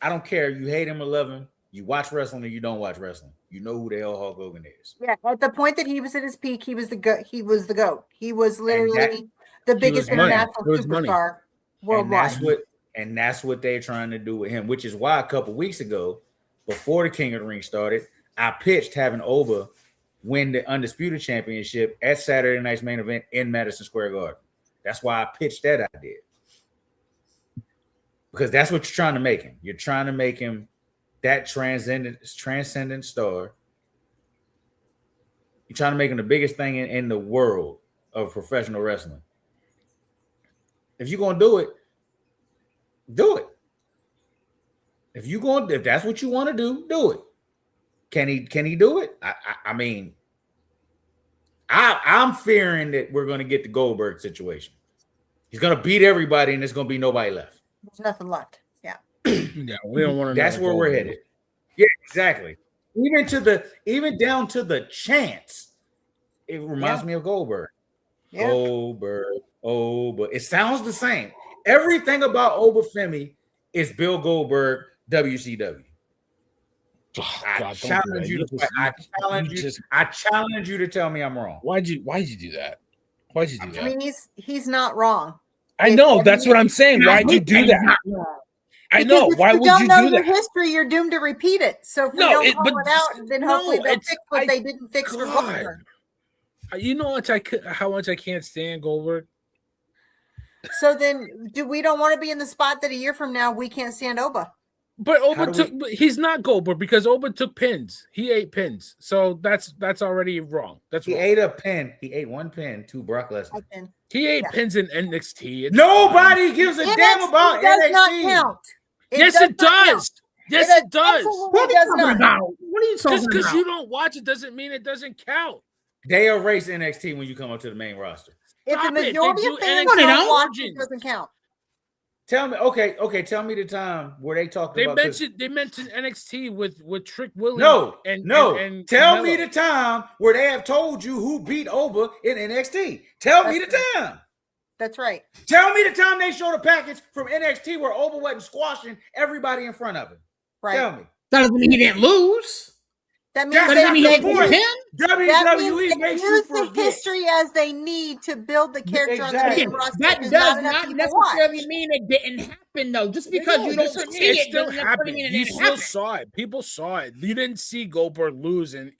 D: I don't care. You hate him or love him. You watch wrestling or you don't watch wrestling. You know who the hell Hulk Hogan is.
C: Yeah, at the point that he was at his peak, he was the GOAT. He was He was literally the biggest international superstar worldwide.
D: And that's what they're trying to do with him, which is why a couple weeks ago, before the King of the Ring started, I pitched having Oba win the Undisputed Championship at Saturday night's main event in Madison Square Garden. That's why I pitched that idea. Because that's what you're trying to make him. You're trying to make him that transcendent star. You're trying to make him the biggest thing in the world of professional wrestling. If you're gonna do it, do it. If that's what you want to do it. Can he do it? I mean, I'm fearing that we're gonna get the Goldberg situation. He's gonna beat everybody, and there's gonna be nobody left.
C: There's nothing left. Yeah.
A: Yeah, we don't want to.
D: That's where we're headed. Yeah, exactly. Even down to the chants. It reminds me of Goldberg. Yeah. Goldberg. It sounds the same. Everything about Obafemi is Bill Goldberg, WCW.
A: Oh,
D: I challenge you to tell me I'm wrong.
A: Why'd you do that? Why'd you do that?
C: I mean, he's not wrong.
A: I know, that's what I'm saying. Why'd you do that? I know. Why would you do that? If you don't know your
C: history, you're doomed to repeat it. So if we don't call it out, then hopefully they'll fix what they didn't fix for Goldberg.
A: You know how much I can't stand Goldberg.
C: So then, we don't want to be in the spot that a year from now we can't stand Oba.
A: But he's not Goldberg because Oba took pins. He ate pins, so that's already wrong. He
D: ate a pin. He ate one pin to Brock Lesnar.
A: He ate pins in NXT.
D: Nobody gives a damn about
C: does
D: NXT.
C: Not count.
A: Yes, it does. Yes, it does.
B: What are you talking about? What are you talking about?
A: Just because you don't watch it doesn't mean it doesn't count.
D: They erase NXT when you come up to the main roster.
C: If the majority of fans don't watch it, doesn't count.
D: Tell me, okay. Tell me the time where they talked about.
A: They mentioned NXT with Trick Willie.
D: No.
A: And
D: tell me the time where they have told you who beat Oba in NXT. Tell me the time.
C: That's right.
D: Tell me the time they showed a package from NXT where Oba wasn't squashing everybody in front of him. Right. Tell me.
B: That doesn't mean he didn't lose.
C: That means
D: WWE makes you
C: forget. The history as they need to build the character on the main roster.
B: That does not necessarily mean it didn't happen, though. Just because you don't see it
A: still happened. You still saw it. People saw it. You didn't see Goldberg lose in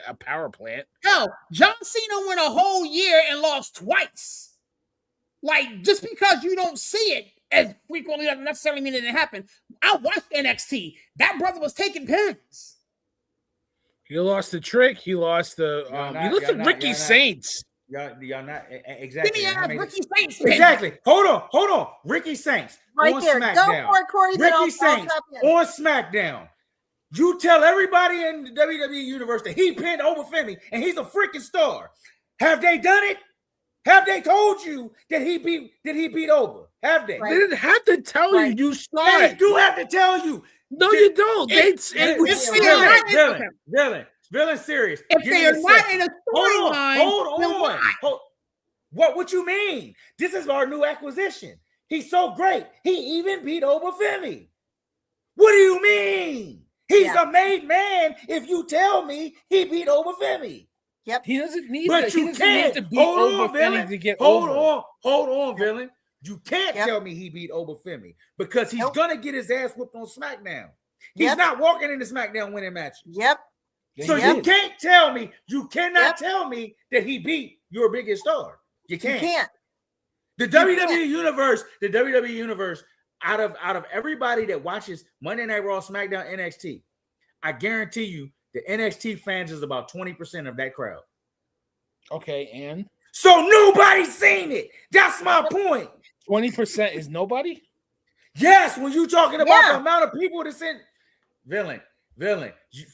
A: a power plant.
B: No, John Cena went a whole year and lost twice. Like, just because you don't see it as frequently doesn't necessarily mean it didn't happen. I watched NXT. That brother was taking pins.
A: He lost the Trick. He lost the. He lost to Ricky Saints.
D: Y'all not exactly.
B: Ricky Saints.
D: Exactly. Hold on. Ricky Saints
C: right
D: on
C: there.
D: SmackDown.
C: Go for it, Corey.
D: Ricky Saints on SmackDown. You tell everybody in the WWE universe that he pinned Obafemi and he's a freaking star. Have they done it? Have they told you that he beat Oba? Have they?
A: Right. They didn't have to tell you. You saw it.
D: They do have to tell you.
A: No, you don't.
D: Villain serious.
B: If they're not in a storyline,
D: hold on. What you mean? This is our new acquisition. He's so great. He even beat Obafemi. What do you mean? He's a made man if you tell me he beat Obafemi.
C: Yep.
A: He doesn't need
D: but
A: to,
D: you can't.
A: To beat Obafemi to get
D: Hold on, villain. You can't tell me he beat Obafemi because he's gonna get his ass whooped on SmackDown. He's not walking into SmackDown winning matches.
C: Yep.
D: So you can't tell me, you cannot tell me that he beat your biggest star. You can't.
C: You can't.
D: The WWE universe, out of everybody that watches Monday Night Raw, SmackDown, NXT, I guarantee you the NXT fans is about 20% of that crowd.
A: Okay, and
D: so nobody's seen it. That's my point.
A: 20% is nobody?
D: Yes, when you're talking about the amount of people that's in villain.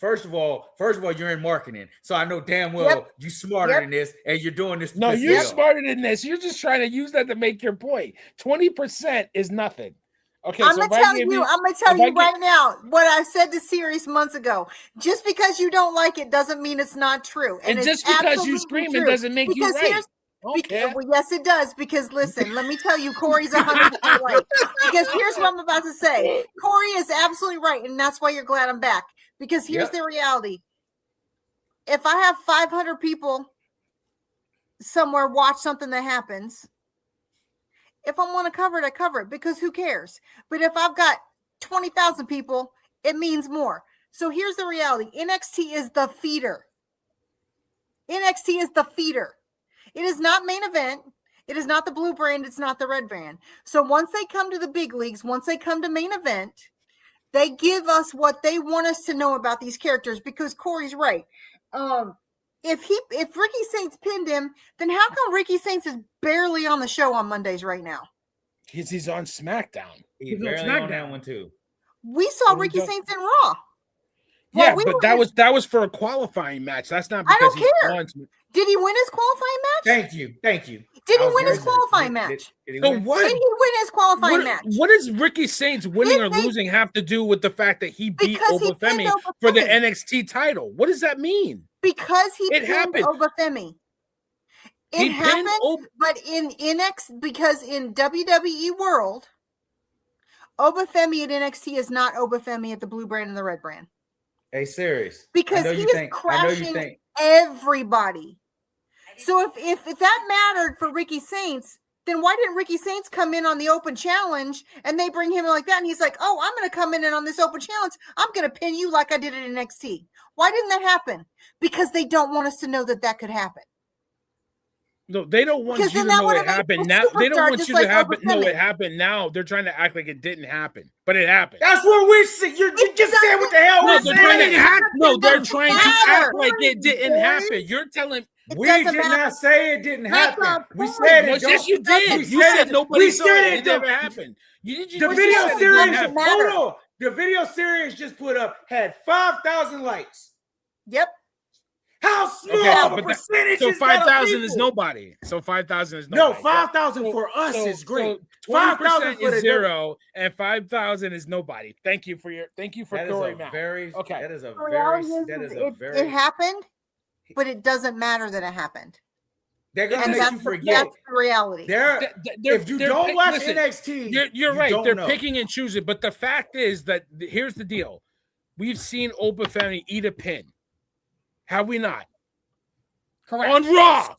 D: First of all, you're in marketing, so I know damn well you're smarter than this, and you're doing this.
A: No, you're smarter than this. You're just trying to use that to make your point. 20% is nothing. Okay,
C: I'm gonna tell you right now what I said to Sirius months ago. Just because you don't like it doesn't mean it's not true,
A: and just because you scream it doesn't make you right.
C: Okay. Well, yes, it does. Because listen, let me tell you, Corey's 100% right. Because here's what I'm about to say. Corey is absolutely right, and that's why you're glad I'm back. Because here's the reality: if I have 500 people somewhere watch something that happens, if I want to cover it, I cover it because who cares? But if I've got 20,000 people, it means more. So here's the reality: NXT is the feeder. NXT is the feeder. It is not main event. It is not the blue brand. It's not the red brand. So once they come to the big leagues, once they come to main event, they give us what they want us to know about these characters because Corey's right. If Ricky Saints pinned him, then how come Ricky Saints is barely on the show on Mondays right now?
A: Because he's on SmackDown.
D: He's barely on that one too.
C: We saw Ricky Saints in Raw.
A: Yeah, but that was for a qualifying match. That's not because
C: I don't
A: he
C: care.
A: won.
C: Did he win his qualifying match?
D: Thank you.
C: Did he win his qualifying match?
D: Did he
A: So
D: win?
A: what?
C: Did he win his qualifying match?
A: What does Ricky Saints winning
C: Did
A: or
C: they-
A: losing have to do with the fact that he beat
C: Because he pinned
A: Obafemi for the
C: Obafemi.
A: NXT title? What does that mean?
C: Because he
A: It
C: pinned
A: happened.
C: Obafemi.
A: He
C: It
A: pinned
C: happened, but in because in WWE world, Obafemi at NXT is not Obafemi at the blue brand and the red brand.
D: Hey, serious.
C: Because he is crashing everybody. So if that mattered for Ricky Saints, then why didn't Ricky Saints come in on the open challenge and they bring him in like that? And he's like, oh, I'm going to come in and on this open challenge, I'm going to pin you like I did at NXT. Why didn't that happen? Because they don't want us to know that could happen.
A: No, they don't want you to know it happened now. They don't want you to know it happened now. They're trying to act like it didn't happen, but it happened.
D: That's what we're saying. You just said what the hell we're saying.
A: They're trying to act like it didn't happen. You're telling
D: we did not say it didn't happen. We said it.
A: Yes, you did. You said nobody saw it. It never happened.
D: The video series. Hold on. The video series just put up had 5,000 likes.
C: Yep.
D: How small of a percentage
A: so
D: is
A: 5,000 is nobody. So 5,000 is nobody.
D: No, 5,000 for us is great.
A: 5,000 is zero, and 5,000 is nobody. Thank you for Corey.
D: Okay. That is a very.
C: It happened, but it doesn't matter that it happened.
D: They're gonna make you forget.
C: That's the reality.
D: If you don't watch NXT,
A: you're right. They're picking and choosing. But the fact is that here's the deal: we've seen Obafemi eat a pin. Have we not?
B: Correct.
A: On Raw.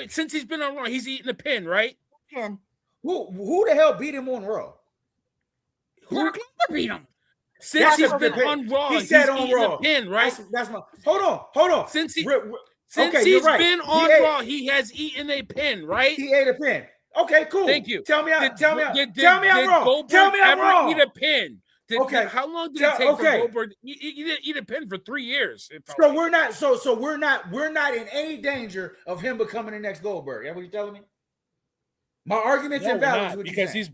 A: Since he's been on Raw, he's eaten a pin, right?
C: Pin.
D: Who the hell beat him on Raw?
B: Brock Lesnar beat him.
A: Since he's been on Raw,
D: he said on Raw.
A: A pin, right?
D: That's my. Hold on.
A: Since he's
D: right.
A: been on Raw, he has eaten a pin, right?
D: He ate a pin. Okay, cool.
A: Thank you.
D: Tell me I'm wrong. Tell me I'm
A: Goldberg
D: wrong.
A: Eat a pin. How long did it take for Goldberg? You didn't eat a pin for 3 years.
D: So we're not. So we're not in any danger of him becoming the next Goldberg. That's what you're telling me. My argument's invalid
A: because he's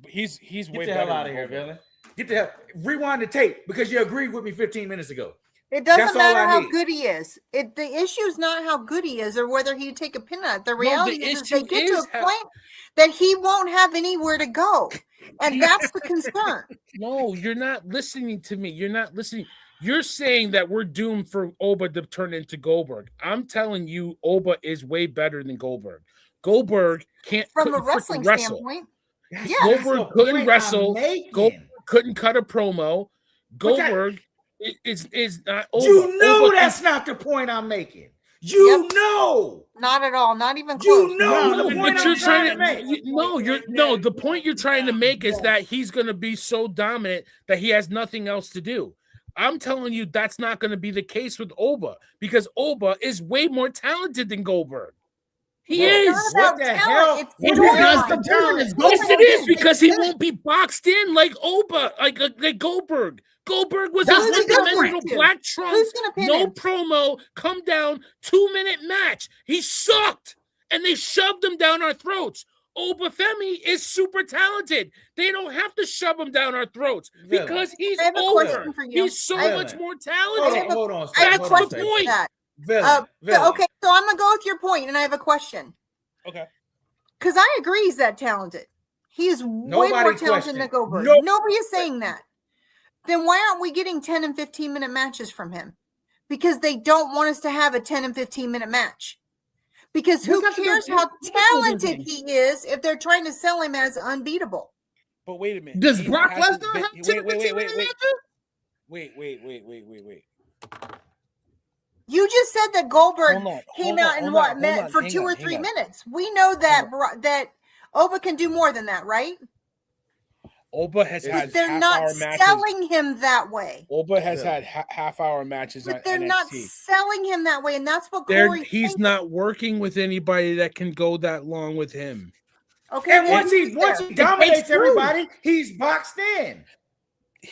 A: way better. Get
D: the hell out of here, Billy. Get the hell. Rewind the tape because you agreed with me 15 minutes ago.
C: It doesn't matter how good he is. The issue is not how good he is or whether he'd take a pin out. The reality is they get to a point that he won't have anywhere to go. And that's the concern.
A: No, you're not listening to me. You're not listening. You're saying that we're doomed for Oba to turn into Goldberg. I'm telling you, Oba is way better than Goldberg. Goldberg
C: from a wrestling standpoint.
A: Yeah, Goldberg couldn't wrestle. Goldberg couldn't cut a promo. Goldberg is not Oba.
D: You know that's not the point I'm making. You know,
C: not at all, not even close.
D: You know the point
A: I'm trying to make. The point you're trying to make is that he's going to be so dominant that he has nothing else to do. I'm telling you, that's not going to be the case with Oba because Oba is way more talented than Goldberg. He is.
D: What the hell?
A: Yes, it is because he won't be boxed in like Oba, like Goldberg. Goldberg was a one-dimensional black trunk, no promo, come down, 2-minute match. He sucked, and they shoved him down our throats. Obafemi is super talented. They don't have to shove him down our throats because he's over. He's so much more talented.
D: Hold on.
A: That's the point.
C: Okay, so I'm going to go with your point, and I have a question.
A: Okay.
C: Because I agree he's that talented. He is way more talented than Goldberg. Nobody is saying that. Then why aren't we getting 10 and 15-minute matches from him? Because they don't want us to have a 10 and 15-minute match. Because who cares how talented he is if they're trying to sell him as unbeatable?
A: But wait a minute.
B: Does Brock Lesnar have 10 and 15-minute matches?
A: Wait.
C: You just said that Goldberg came out and for 2 or 3 minutes. We know that Oba can do more than that, right?
A: Oba has had
C: they're not selling him that way.
A: Oba has had half-hour matches on NXT.
C: But they're not selling him that way, and that's what Corey
A: he's not working with anybody that can go that long with him.
C: Okay,
D: and once he dominates everybody, he's boxed in.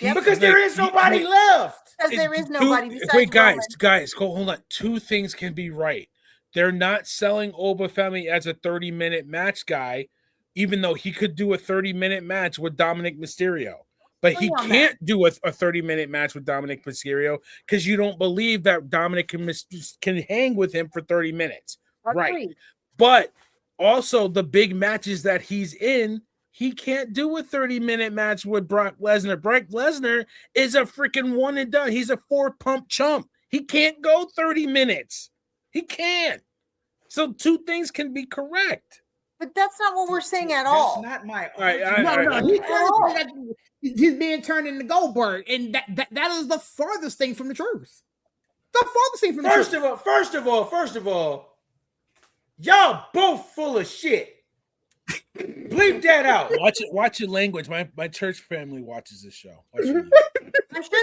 D: Yep. Because there is nobody left.
C: Because there is nobody besides
A: Wait, guys, hold on. Two things can be right. They're not selling Obafemi as a 30-minute match guy, even though he could do a 30-minute match with Dominic Mysterio. But he can't do a 30-minute match with Dominic Mysterio because you don't believe that Dominic can hang with him for 30 minutes. Right. But also the big matches that he's in, he can't do a 30-minute match with Brock Lesnar. Brock Lesnar is a freaking one and done. He's a 4-pump chump. He can't go 30 minutes. He can't. So two things can be correct.
C: But that's not what we're saying at all.
D: That's not my
B: no. He's being turned into Goldberg, and that is the farthest thing from the truth. The farthest thing from the truth.
D: First of all, y'all both full of shit. Bleep that out.
A: Watch your language. My church family watches this show.
C: I'm sure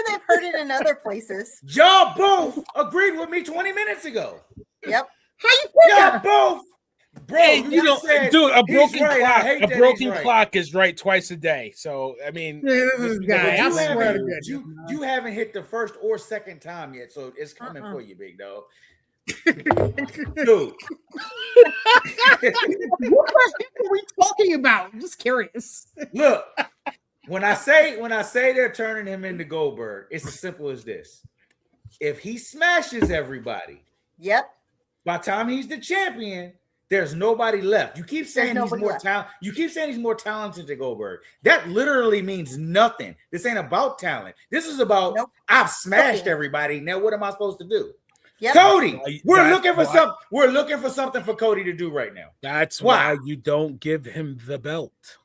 C: they've heard it in other places.
D: Y'all both agreed with me 20 minutes ago.
C: Yep.
B: How you
D: y'all both? Bro,
A: hey, dude, a broken clock is right twice a day. So I mean,
B: this guy, I swear to God,
D: you haven't hit the first or second time yet, so it's coming for you, big dog. Dude,
B: what are we talking about? I'm just curious.
D: Look, when I say they're turning him into Goldberg, it's as simple as this: if he smashes everybody,
C: yep,
D: by the time he's the champion. There's nobody left. You keep saying he's more talented. You keep saying he's more talented than Goldberg. That literally means nothing. This ain't about talent. This is about I've smashed everybody. Now what am I supposed to do? Yep. Cody, we're looking for something for Cody to do right now.
A: That's why you don't give him the belt.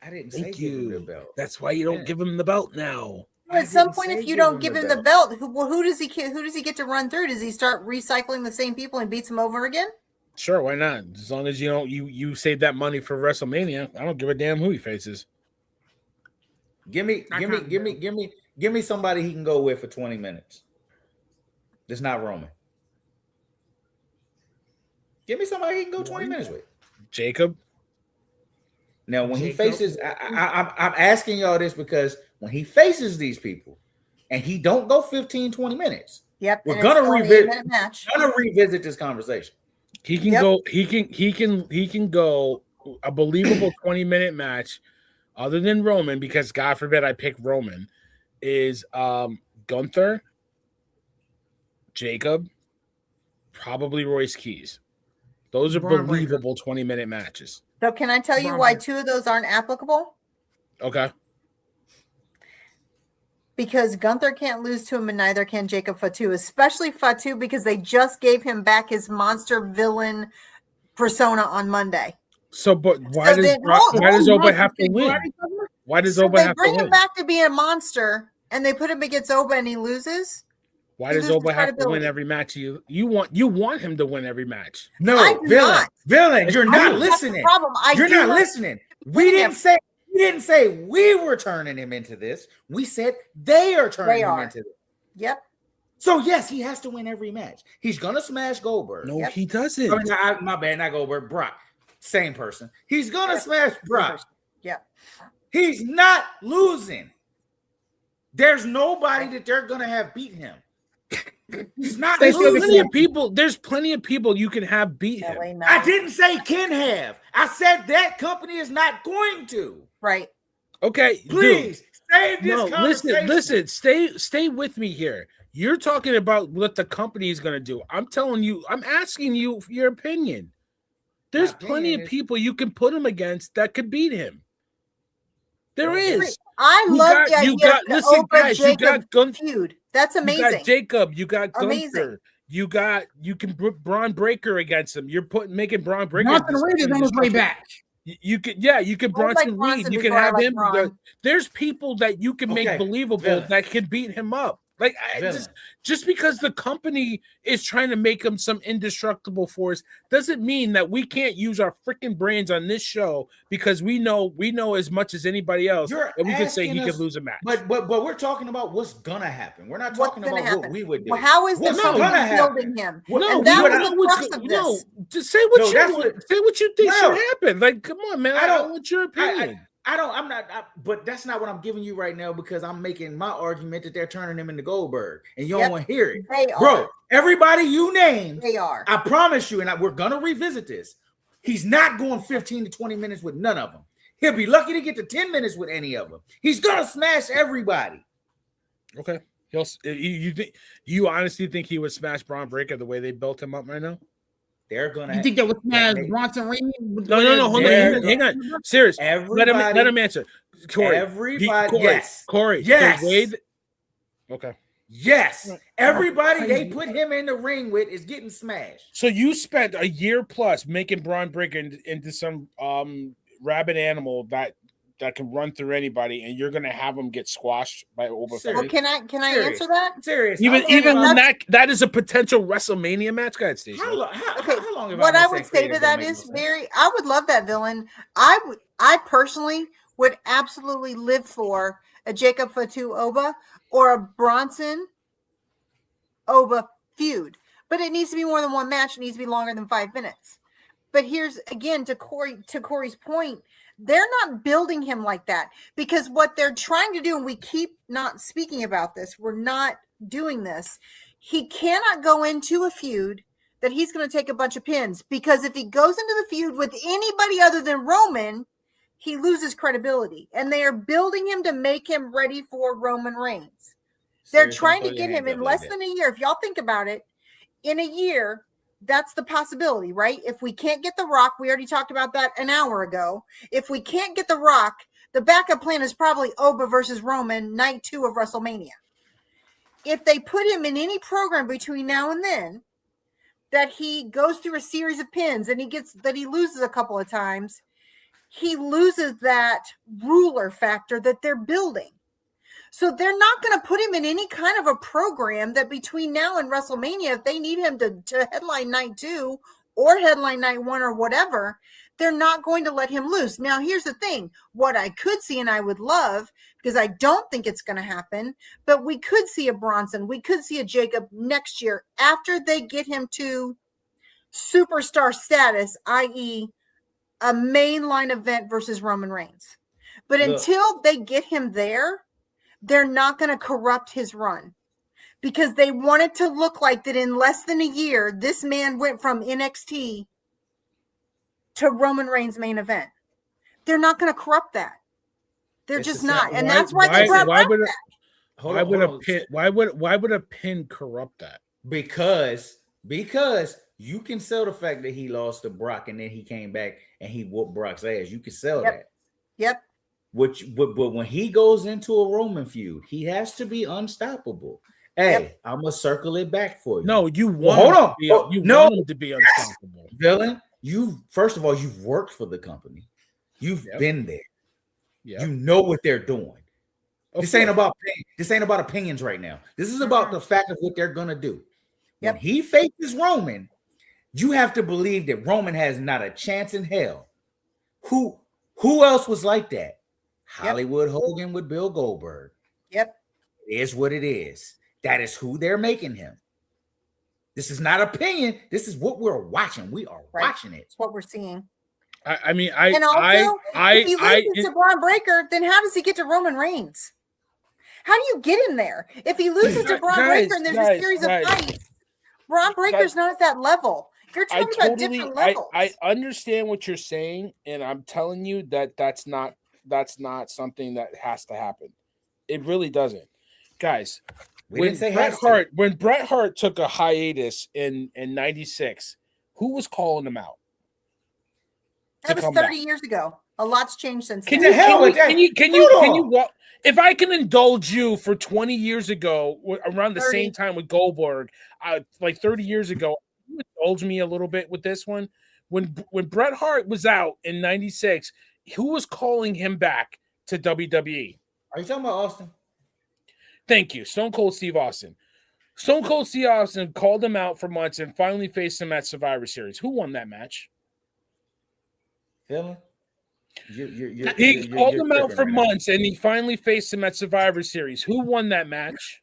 D: I didn't say give him the belt.
A: That's why you don't give him the belt now.
C: At some point, if you don't give him the belt, who does he get to run through? Does he start recycling the same people and beats them over again?
A: Sure, why not? As long as you save that money for WrestleMania, I don't give a damn who he faces.
D: Give me somebody he can go with for 20 minutes. That's not Roman. Give me somebody he can go 20 minutes with.
A: Jacob.
D: Now, when he faces, I'm asking y'all this because when he faces these people and he don't go 15, 20 minutes, we're gonna revisit this conversation.
A: He can go, he can go a believable 20-minute match other than Roman, because God forbid I pick Roman, is Gunther, Jacob, probably Royce Keys. Those are believable 20-minute matches.
C: So can I tell you why two of those aren't applicable?
A: Okay.
C: Because Gunther can't lose to him and neither can Jacob Fatu, especially Fatu, because they just gave him back his monster villain persona on Monday.
A: So, but why does Oba have to win? Why does Oba have to win?
C: They bring him back to be a monster and they put him against Oba and he loses.
A: Why does Oba have to win every match? You want him to win every match.
D: No, villain, you're not listening. You're not listening. We didn't say we were turning him into this. We said they are turning him into this.
C: Yep.
D: So yes, he has to win every match. He's gonna smash Goldberg.
A: No, he doesn't.
D: I mean, my bad, not Goldberg. Brock, same person. He's gonna smash Brock.
C: Yeah.
D: He's not losing. There's nobody that they're gonna have beat him. He's not.
A: There's plenty of people you can have beat him.
D: I didn't say can have. I said that company is not going to.
C: Right.
A: Okay.
D: Please save this conversation.
A: Listen. Stay with me here. You're talking about what the company is going to do. I'm telling you. I'm asking you your opinion. There's plenty of people you can put him against that could beat him. There is.
C: I love the idea.
A: Listen, guys, you got Gunther.
C: Feud. That's amazing.
A: You got Jacob. You got Gunther. You can Braun Breaker against him. You're making Braun Breaker.
B: Bronson Reed is on his way back.
A: You can Bronson Reed. You can have him. There's people that you can make believable that can beat him up. Like just because the company is trying to make him some indestructible force doesn't mean that we can't use our freaking brains on this show, because we know as much as anybody else that we can say he could lose a match.
D: But we're talking about what's gonna happen. We're not talking about what we would do.
C: Well, how is the company building him?
A: Just say what you think should happen. Like, come on, man. I don't want your opinion.
D: But that's not what I'm giving you right now, because I'm making my argument that they're turning him into Goldberg, and you don't want to hear it. Bro, everybody you named,
C: they are.
D: I promise you, and we're going to revisit this. He's not going 15 to 20 minutes with none of them. He'll be lucky to get to 10 minutes with any of them. He's gonna smash everybody.
A: Okay. You honestly think he would smash Braun Breaker the way they built him up right now?
D: They're gonna.
B: You think that would smash Bronson Reed?
A: No. Hold on. Hang on. Serious. Let him answer. Corey.
D: Everybody. Yes.
A: Corey.
D: Yes.
A: Okay.
D: Yes. Everybody they put him in the ring with is getting smashed.
A: So you spent a year plus making Braun Breaker into some rabid animal that can run through anybody, and you're gonna have him get squashed by Oba.
C: Well, can I answer that?
D: Serious.
A: Even that is a potential WrestleMania match. Go ahead, Stacey.
D: How long
C: what I would say to that is I would love that villain. I personally would absolutely live for a Jacob Fatu Oba or a Bronson Oba feud. But it needs to be more than one match. It needs to be longer than 5 minutes. But here's again to Corey's point. They're not building him like that because what they're trying to do, and we keep not speaking about this, we're not doing this. He cannot go into a feud that he's going to take a bunch of pins because if he goes into the feud with anybody other than Roman, he loses credibility. And they are building him to make him ready for Roman Reigns. They're trying to get him in less than a year. If y'all think about it, in a year, that's the possibility, right? If we can't get The Rock, we already talked about that an hour ago. If we can't get The Rock, the backup plan is probably Oba versus Roman, night 2 of WrestleMania. If they put him in any program between now and then, that he goes through a series of pins and he loses a couple of times, he loses that ruler factor that they're building. So they're not going to put him in any kind of a program that between now and WrestleMania, if they need him to headline night 2 or headline night 1 or whatever, they're not going to let him loose. Now, here's the thing. What I could see and I would love, because I don't think it's going to happen, but we could see a Bronson, we could see a Jacob next year after they get him to superstar status, i.e. a mainline event versus Roman Reigns. But until they get him there, they're not going to corrupt his run because they want it to look like that in less than a year, this man went from NXT to Roman Reigns main event. They're not going to corrupt that. They're just not. And that's why they brought back that.
A: Why would a pin corrupt that?
D: Because you can sell the fact that he lost to Brock and then he came back and he whooped Brock's ass. You can sell that.
C: Yep.
D: But when he goes into a Roman feud, he has to be unstoppable. Hey, I'm gonna circle it back for you.
A: No, you want want him to be unstoppable.
D: Villain, first of all, you've worked for the company. You've been there. Yep. You know what they're doing. This ain't about opinions right now. This is about the fact of what they're gonna do. Yep. When he faces Roman, you have to believe that Roman has not a chance in hell. Who else was like that? Hollywood Hogan with Bill Goldberg.
C: Yep.
D: It is what it is. That is who they're making him. This is not opinion. This is what we're watching. We are watching it.
C: It's what we're seeing.
A: If
C: he loses to Braun Breaker, then how does he get to Roman Reigns? How do you get him there? If he loses to Braun Breaker and there's a series of fights, Braun Breaker's not at that level. You're talking about different levels.
A: I understand what you're saying, and I'm telling you that's not something that has to happen. It really doesn't. Guys, when Bret Hart took a hiatus in 96, who was calling him out?
C: That was 30 years ago. A lot's changed since then.
A: Can you if I can indulge you for 20 years ago, around the same time with Goldberg, like 30 years ago, you indulge me a little bit with this one. When Bret Hart was out in 96, who was calling him back to WWE?
D: Are you talking about Austin?
A: Thank you. Stone Cold Steve Austin. Stone Cold Steve Austin called him out for months and finally faced him at Survivor Series. Who won that match?
D: Phil?
A: He called him out for months and he finally faced him at Survivor Series. Who won that match?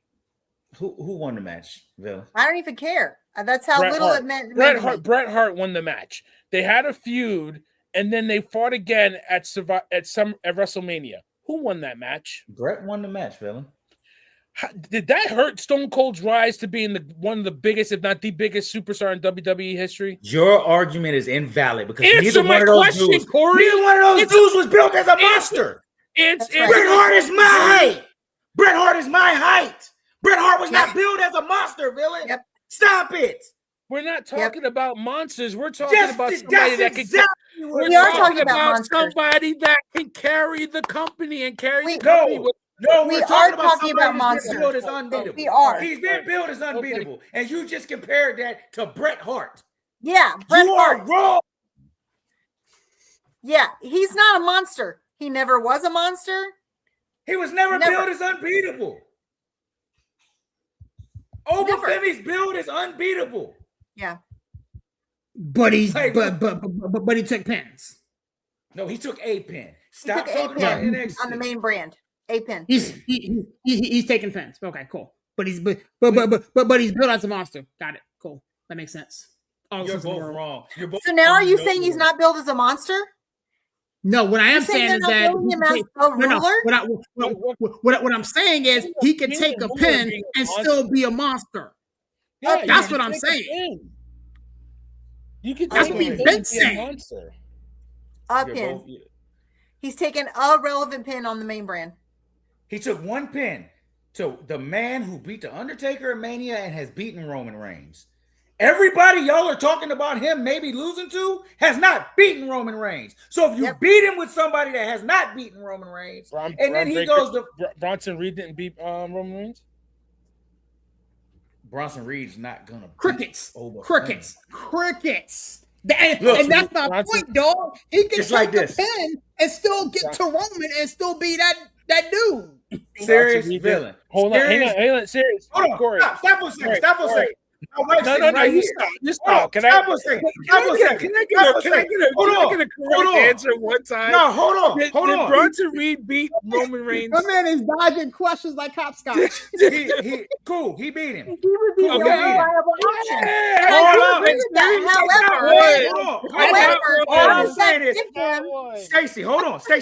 D: Who won the match, Phil?
C: I don't even care. That's how little it meant.
A: Bret Hart won the match. They had a feud and then they fought again at WrestleMania. Who won that match?
D: Bret won the match, Phil.
A: Did that hurt Stone Cold's rise to being one of the biggest, if not the biggest, superstar in WWE history?
D: Your argument is invalid because
A: Answer my question, Corey.
D: Neither one of those dudes was built as a monster.
C: Right.
D: Bret Hart is my height. Bret Hart is my height. Bret Hart was not built as a monster, villain.
C: Yep.
D: Stop it.
A: We're not talking about monsters. We're talking about somebody that can.
C: We are talking about
A: somebody that can carry the company and carry the company.
D: No,
C: we
D: we're
C: are
D: talking about
C: monsters.
D: Built as unbeatable.
C: We are.
D: He's been built as unbeatable, and you just compared that to Bret Hart.
C: Yeah, Bret Hart.
D: Are wrong.
C: Yeah, he's not a monster. He never was a monster.
D: He was never built as unbeatable. Finney's build is unbeatable.
C: Yeah,
B: but he's but he took pins.
D: No, he took a pin.
C: Stop talking about NXT on the main brand. A pin.
B: He's taking pins. Okay, cool. But he's built as a monster. Got it. Cool. That makes sense.
D: You're both wrong.
C: So now are you saying he's not built as a monster?
B: No, what I am saying is that what I'm saying is he can take a pin and still be a monster. Yeah, that's what I'm saying.
A: You can
B: that's what Vince saying.
C: A pin. He's taken a relevant pin on the main brand.
D: He took one pin to the man who beat The Undertaker at Mania and has beaten Roman Reigns. Everybody y'all are talking about him maybe losing to has not beaten Roman Reigns. So if you beat him with somebody that has not beaten Roman Reigns, then he goes to
A: Bronson Reed didn't beat Roman Reigns.
D: Bronson Reed's not gonna
B: crickets. And that's my point, dog. He can take the pin and still get to Roman and still be that dude.
D: Serious villain.
A: Hold on, hang on, serious.
D: Hold on, Corey. Stop for a second.
A: No, you stop. Can I get a correct answer one time?
D: No, hold on.
A: Did Bronson Reed beat Roman Reigns?
B: My man is dodging questions like hopscotch.
D: Cool. He beat him.
C: He would be a viable option. However, how does that get him?
D: Stacey, hold on for a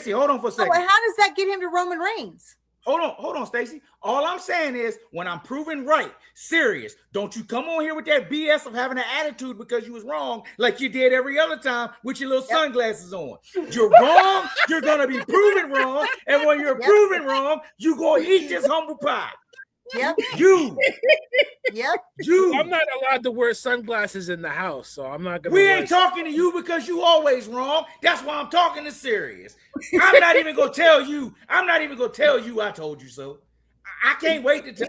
D: second.
C: How does that get him to Roman Reigns?
D: Hold on, Stacey. All I'm saying is when I'm proven right, serious, don't you come on here with that BS of having an attitude because you was wrong like you did every other time with your little sunglasses on. You're wrong. You're going to be proven wrong. And when you're proven wrong, you going to eat this humble pie.
C: Yep.
D: You.
A: I'm not allowed to wear sunglasses in the house, so I'm not going to.
D: We ain't talking to you because you always wrong. That's why I'm talking to serious. I'm not even going to tell you I told you so. I can't wait to tell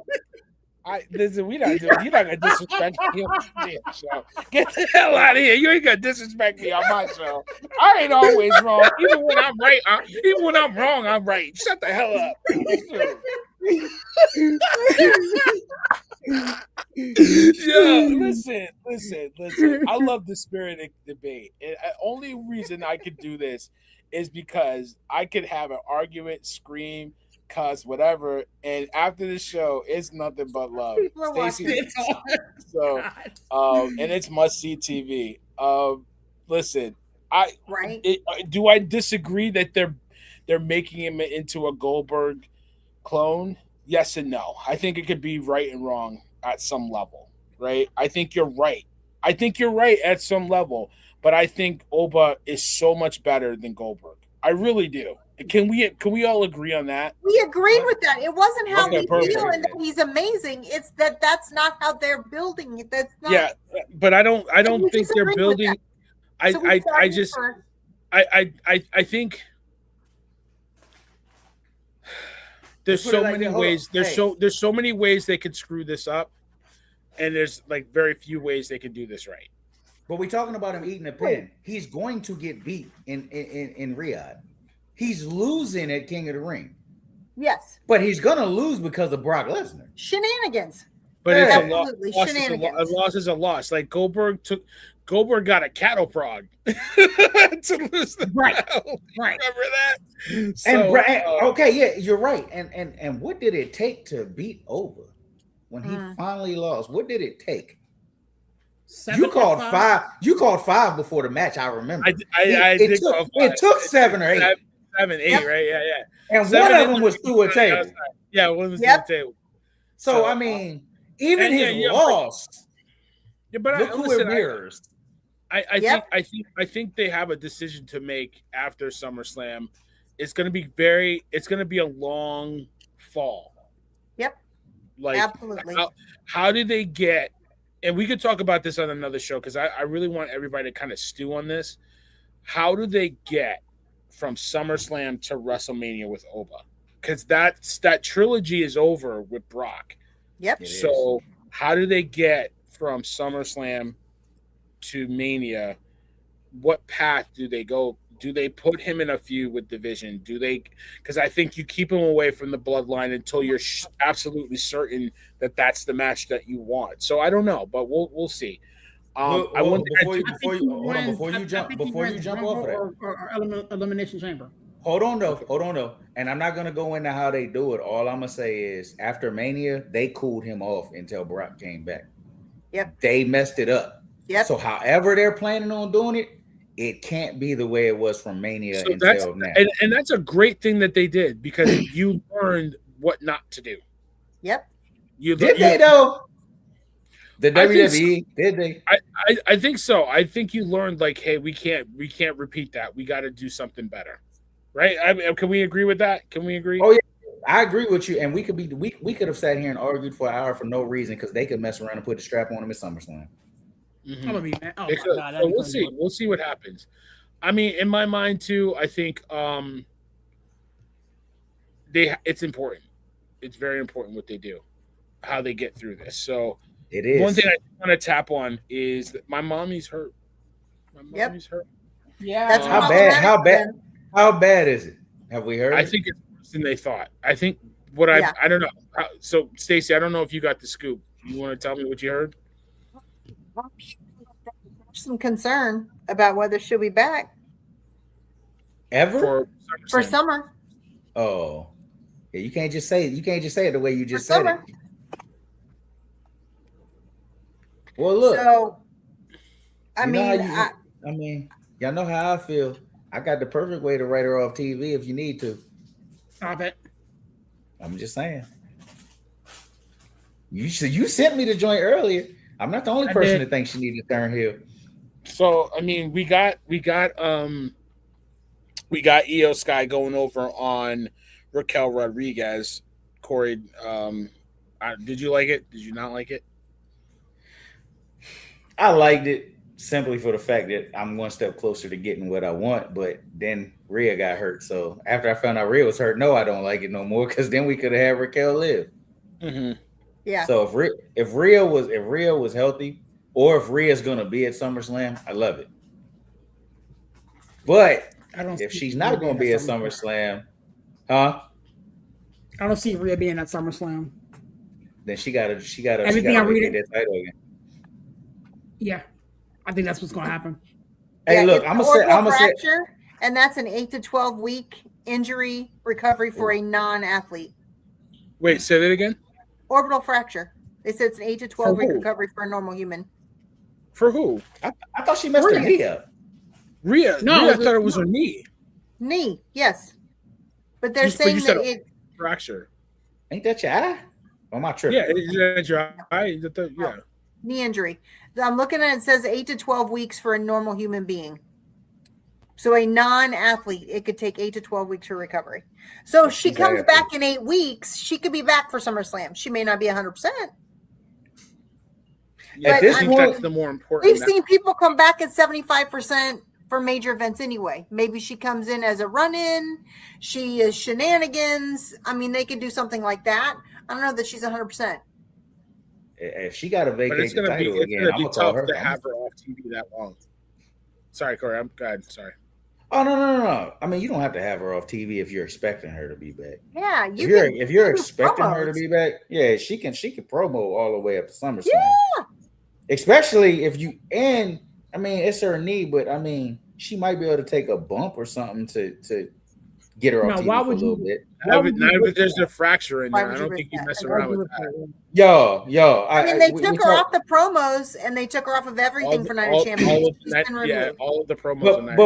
A: Listen, you're not gonna disrespect me on this show. Get the hell out of here. You ain't gonna disrespect me on my show. I ain't always wrong. Even when I'm right, even when I'm wrong, I'm right. Shut the hell up. Yo, listen. I love the spirited debate. The only reason I could do this is because I could have an argument, scream, cuss, whatever, and after the show, it's nothing but love. Stacey, so, and it's must-see TV. Listen, do I disagree that they're making him into a Goldberg clone? Yes and no. I think it could be right and wrong at some level, right? I think you're right. At some level, but I think Oba is so much better than Goldberg. I really do. Can we all agree on that?
C: We agreed with that. It wasn't how we feel and that he's amazing. It's that's not how they're building it. That's not.
A: Yeah, but I don't think they're building. I think there's so many ways. There's so many ways they could screw this up, and there's like very few ways they can do this right.
D: But we're talking about him eating a pin. He's going to get beat in Riyadh. He's losing at King of the Ring.
C: Yes.
D: But he's going to lose because of Brock Lesnar.
C: Shenanigans.
A: But it's a loss is a loss. Like Goldberg got a cattle prod to lose the belt.
B: Right.
A: Remember that?
D: So, okay, yeah, you're right. And what did it take to beat Oba when he finally lost? What did it take? You called 5. You called 5 before the match. I remember. It took 7 or 8.
A: 7, 8, right? Yeah.
D: And 1 of them was through a table.
A: Yeah, one was through a table.
D: So I mean, even his loss.
A: Yeah, but
D: look who it mirrors.
A: I think they have a decision to make after SummerSlam. It's going to be a long fall.
C: Yep.
A: Like,
C: absolutely.
A: How did they get? And we could talk about this on another show because I really want everybody to kind of stew on this. How do they get from SummerSlam to WrestleMania with Oba? Because that trilogy is over with Brock.
C: Yep.
A: So how do they get from SummerSlam to Mania? What path do they go? Do they put him in a feud with Division? Do they? Because I think you keep him away from the Bloodline until you're absolutely certain that that's the match that you want. So I don't know, but we'll see.
D: Before you jump off of that,
B: or Elimination Chamber.
D: Hold on though. And I'm not gonna go into how they do it. All I'm gonna say is after Mania, they cooled him off until Brock came back.
C: Yep.
D: They messed it up.
C: Yep.
D: So however they're planning on doing it, it can't be the way it was from Mania until now.
A: And that's a great thing that they did because you learned what not to do.
C: Yep.
D: They though? The WWE did they?
A: I think so. I think you learned like, hey, we can't repeat that. We got to do something better, right? Can we agree with that? Can we agree?
D: Oh yeah, I agree with you. And we could have sat here and argued for an hour for no reason because they could mess around and put the strap on him at SummerSlam.
B: Mm-hmm. I'm gonna be mad. Oh
A: my God, so we'll see. We'll see what happens. I mean, in my mind too, I think it's important. It's very important what they do, how they get through this. So
D: it is.
A: One thing I want to tap on is that my mommy's hurt. Hurt.
B: Yeah.
C: That's
D: how bad is it? Have we heard?
A: I think it's worse than they thought. I think I don't know. So Stacey, I don't know if you got the scoop. You want to tell me what you heard?
C: Some concern about whether she'll be back
D: ever
C: for summer.
D: Oh, yeah, you can't just say it the way you just said it. Well, look.
C: So, I
D: mean, y'all know how I feel. I got the perfect way to write her off TV if you need to.
B: Stop it.
D: I'm just saying. You sent me the joint earlier. I'm not the only person that thinks she needs to turn heel.
A: So I mean, we got Io Sky going over on Raquel Rodriguez. Corey, did you like it? Did you not like it?
D: I liked it simply for the fact that I'm one step closer to getting what I want. But then Rhea got hurt, so after I found out Rhea was hurt, no, I don't like it no more because then we could have had Raquel live.
A: Mm-hmm.
C: Yeah.
D: So if Rhea was healthy, or if Rhea's gonna be at SummerSlam, I love it. But if she's not gonna be at SummerSlam,
B: I don't see Rhea being at SummerSlam.
D: Then she gotta
B: everything I read
D: that title again.
B: Yeah, I think that's what's gonna happen.
D: Hey, look, I'm gonna say,
C: and that's an 8 to 12 week injury recovery for a non-athlete.
A: Wait, say that again.
C: Orbital fracture. They said it's an 8 to 12 week recovery for a normal human.
A: For who?
D: I thought she messed her knee up.
A: Rhea. No, I thought it was her knee.
C: Knee, yes. But they're saying that it
A: fracture.
D: Ain't that your eye? Or am I tripping?
A: Yeah, is that your eye? Yeah.
C: Knee injury. I'm looking at it says 8 to 12 weeks for a normal human being. So a non-athlete, it could take 8 to 12 weeks for recovery. So if she comes back in 8 weeks, she could be back for SummerSlam. She may not be 100%.
A: Yeah,
C: but
A: that's the more important.
C: We've seen people come back at 75% for major events anyway. Maybe she comes in as a run-in. She is shenanigans. I mean, they could do something like that. I don't know that she's 100%.
D: If she got to vacate the title again, I'm going to
A: tough to have her off TV that long. Sorry, Corey. I'm good. Sorry.
D: Oh no! I mean, you don't have to have her off TV if you're expecting her to be back.
C: Yeah,
D: if you're expecting her to be back, yeah, she can promo all the way up to SummerSlam.
C: Yeah,
D: especially if you I mean, it's her knee, but I mean, she might be able to take a bump or something to get her off TV for a little bit.
A: Not if there's a fracture in there. I don't think you mess around with that.
D: Yo.
C: I mean, they took her off the promos and they took her off of everything for Night of Champions.
A: All of the promos.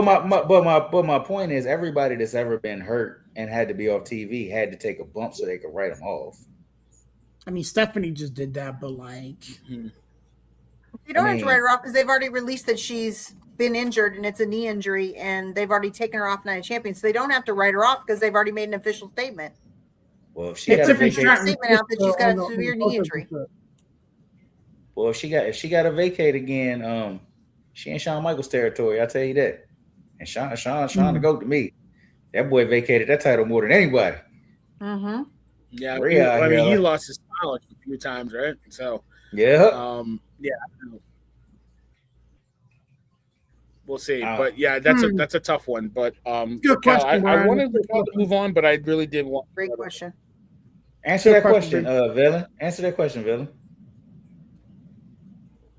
D: But my point is, everybody that's ever been hurt and had to be off TV had to take a bump so they could write them off.
B: I mean, Stephanie just did that, but like,
C: You don't have to write her off because they've already released that she's been injured and it's a knee injury, and they've already taken her off Night of Champions. So they don't have to write her off because they've already made an official statement.
D: Well, if she got a
C: statement out that she's got a severe knee injury.
D: Well, if she got to vacate again, she in Shawn Michaels territory. I tell you that. And Shawn to go to me. That boy vacated that title more than anybody.
C: Mm-hmm.
A: Yeah, I mean, he lost his smile a few times, right? So
D: yeah,
A: we'll see. But yeah, that's a tough one. But
B: good question.
A: I wanted to move on, but I really did want.
C: Great question.
D: Answer that question, Villain. Answer that question, Villain.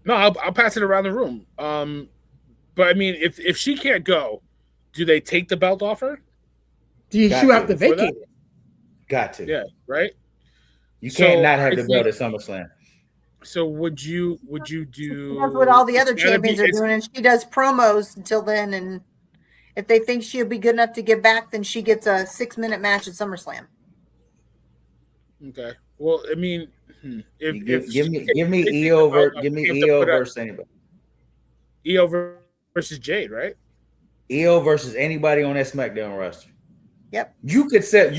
A: No, I'll pass it around the room. But I mean, if she can't go, do they take the belt off her?
B: Do you have to vacate it?
D: Got to.
A: Yeah, right.
D: You can't not have the belt at SummerSlam.
A: So would you do?
C: That's what all the other champions are doing, and she does promos until then. And if they think she'll be good enough to get back, then she gets a 6-minute match at SummerSlam.
A: Okay. Well, I mean,
D: give me EO versus anybody.
A: EO versus Jade, right?
D: EO versus anybody on that SmackDown roster.
C: Yep.
D: You could sell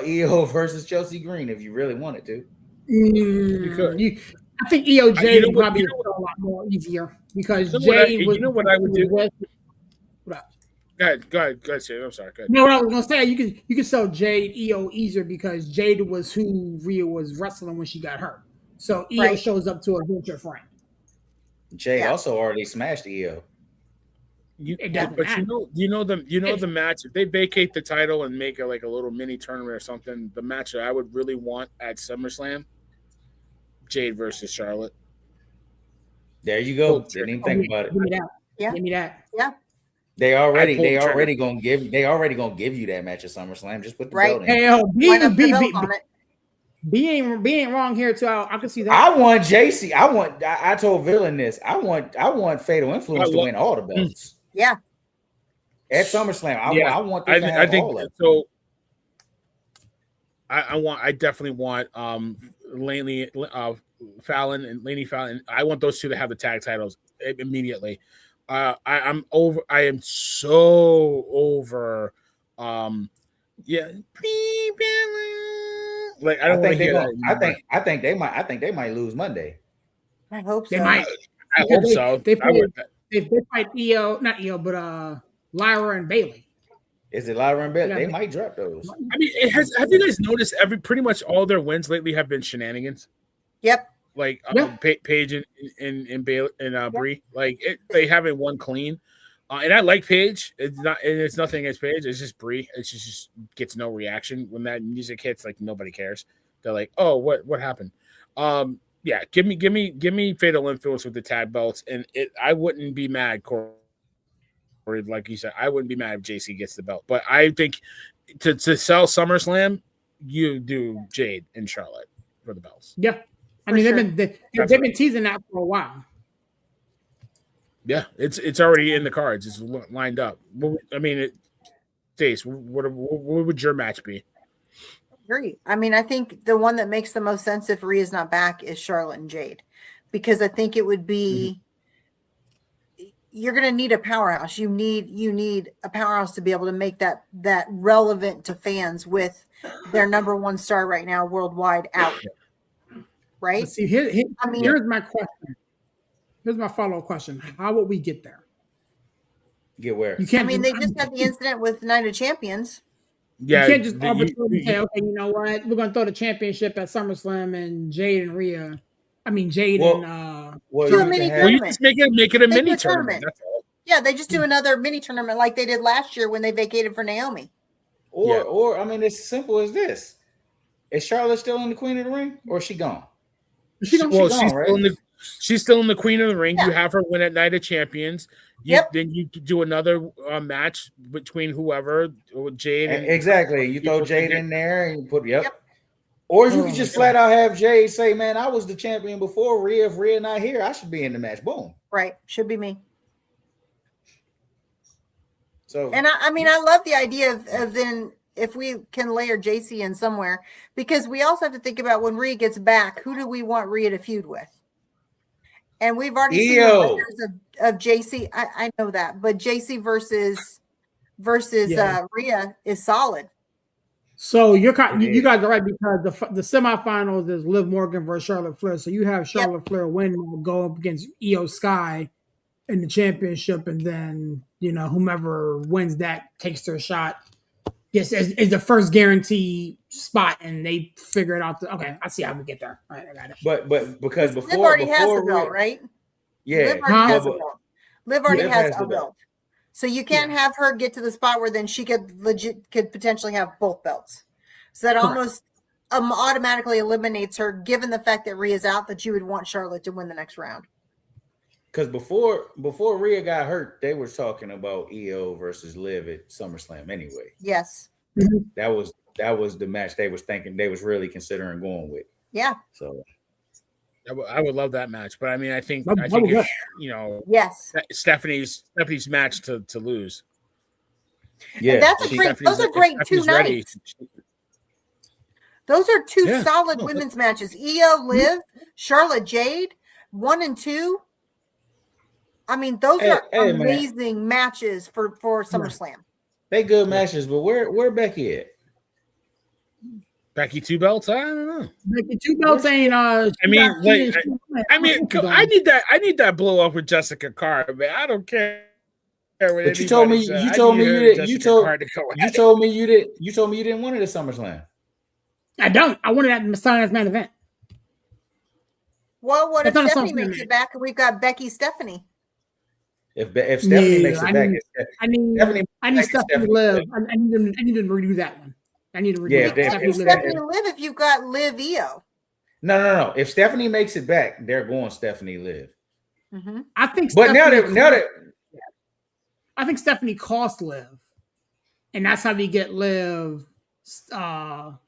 D: EO versus Chelsea Green if you really wanted to.
B: I think EO Jade would probably be a lot more easier because Jade was.
A: You know what I would do? Go ahead, Sam. I'm sorry. Go ahead.
B: No, what I was gonna say, you could sell Jade EO easier because Jade was who Rhea was wrestling when she got hurt. So EO shows up to a venture friend.
D: Jade also already smashed EO.
A: But you know the match. If they vacate the title and make it like a little mini tournament or something, the match that I would really want at SummerSlam, Jade versus Charlotte.
D: There you go. Didn't even think about it.
B: Give me that.
C: Yeah.
B: Give me that.
C: Yeah.
D: They already gonna give you that match at SummerSlam. Just put the belt in.
B: Hell, B ain't wrong here too. I can see that.
D: I want JC. I told Villain this. I want Fatal Influence to win all the belts.
C: Yeah.
D: At SummerSlam, I want them to have all of them.
A: So I definitely want Laney Fallon and Laney Fallon. I want those two to have the tag titles immediately. I am so over. Like I don't want to hear that.
D: I think they might lose Monday.
C: I hope so.
B: They might.
A: I hope so.
B: They fight EO, not EO, but Lyra and Bailey.
D: Is it Lyra and Bailey? They might drop those.
A: I mean, have you guys noticed pretty much all their wins lately have been shenanigans?
C: Yep.
A: Like Paige and Bailey and Brie, like they haven't won clean. And I like Paige. It's nothing against Paige. It's just Brie. It just gets no reaction when that music hits. Like nobody cares. They're like, oh, what happened? Yeah, give me Fatal Influence with the tag belts, and I wouldn't be mad, Corey. Like you said, I wouldn't be mad if JC gets the belt. But I think to sell SummerSlam, you do Jade and Charlotte for the belts.
B: Yeah, I mean they've been teasing that for a while.
A: Yeah, it's already in the cards. It's lined up. I mean, Stace, what would your match be?
C: Agree. I mean, I think the one that makes the most sense if Rhea's not back is Charlotte and Jade, because I think it would be you're going to need a powerhouse. You need a powerhouse to be able to make that relevant to fans with their number one star right now worldwide out. Right?
B: Let's see, here's my question. Here's my follow-up question. How would we get there?
D: Get where?
C: You can't. I mean, they just had the incident with Night of Champions.
A: Yeah,
B: you can't just arbitrarily say, okay, you know what? We're going to throw the championship at SummerSlam and Jade and Rhea. I mean, Jade and
A: you just make it a mini tournament. That's all.
C: Yeah, they just do another mini tournament like they did last year when they vacated for Naomi.
D: Or I mean, it's as simple as this: is Charlotte still in the Queen of the Ring, or is she gone?
A: She's still in the Queen of the Ring. Yeah. You have her win at Night of Champions. Then you do another match between whoever, Jade.
D: Exactly. You throw Jade in there and you put Or you could just flat out have Jade say, "Man, I was the champion before Rhea. If Rhea not here, I should be in the match." Boom.
C: Right. Should be me.
D: So,
C: and I mean, I love the idea of then can layer JC in somewhere, because we also have to think about when Rhea gets back, who do we want Rhea to feud with? And we've already seen the letters of JC. I know that, but JC versus Rhea is solid.
B: So you guys are right, because the semifinals is Liv Morgan versus Charlotte Flair. So you have Charlotte Flair win, go up against Io Sky in the championship, and then whomever wins that takes their shot. Yes, is the first guaranteed spot, and they figure it out. Okay, I see how we get there. All right, I got it.
D: But because
C: Liv already has the belt, right?
D: Yeah,
C: Liv already has the belt. Liv already has a belt. So you can't have her get to the spot where then she could potentially have both belts. So that almost automatically eliminates her, given the fact that Rhea's out, that you would want Charlotte to win the next round.
D: Because before Rhea got hurt, they were talking about EO versus Liv at SummerSlam anyway.
C: Yes.
D: That was the match they was really considering going with.
C: Yeah.
D: So
A: I would love that match, but I mean, I think it's,
C: yes,
A: Stephanie's match to lose.
C: Yeah, and that's those are great two nights. Those are two solid women's matches. Io, Liv, Charlotte, Jade, 1 and 2. I mean, those are amazing matches for SummerSlam.
D: They good matches, but where Becky at?
A: Becky 2 belts? I don't know.
B: Becky 2 belts ain't.
A: I need that blow up with Jessica Carr, man. I don't care.
D: But you told me you didn't want it at SummerSlam.
B: I don't. I wanted that in Messiah's main event.
C: Well, what if Stephanie makes it back and we've got Becky Stephanie?
D: If Stephanie makes it back,
B: I need Stephanie to live. I need to redo that one. I need to redo
C: Stephanie to live if you've got Liv Io.
D: No. If Stephanie makes it back, they're going Stephanie Liv.
C: Mm-hmm.
B: I think.
D: But
B: I think Stephanie cost Liv, and that's how they get Liv.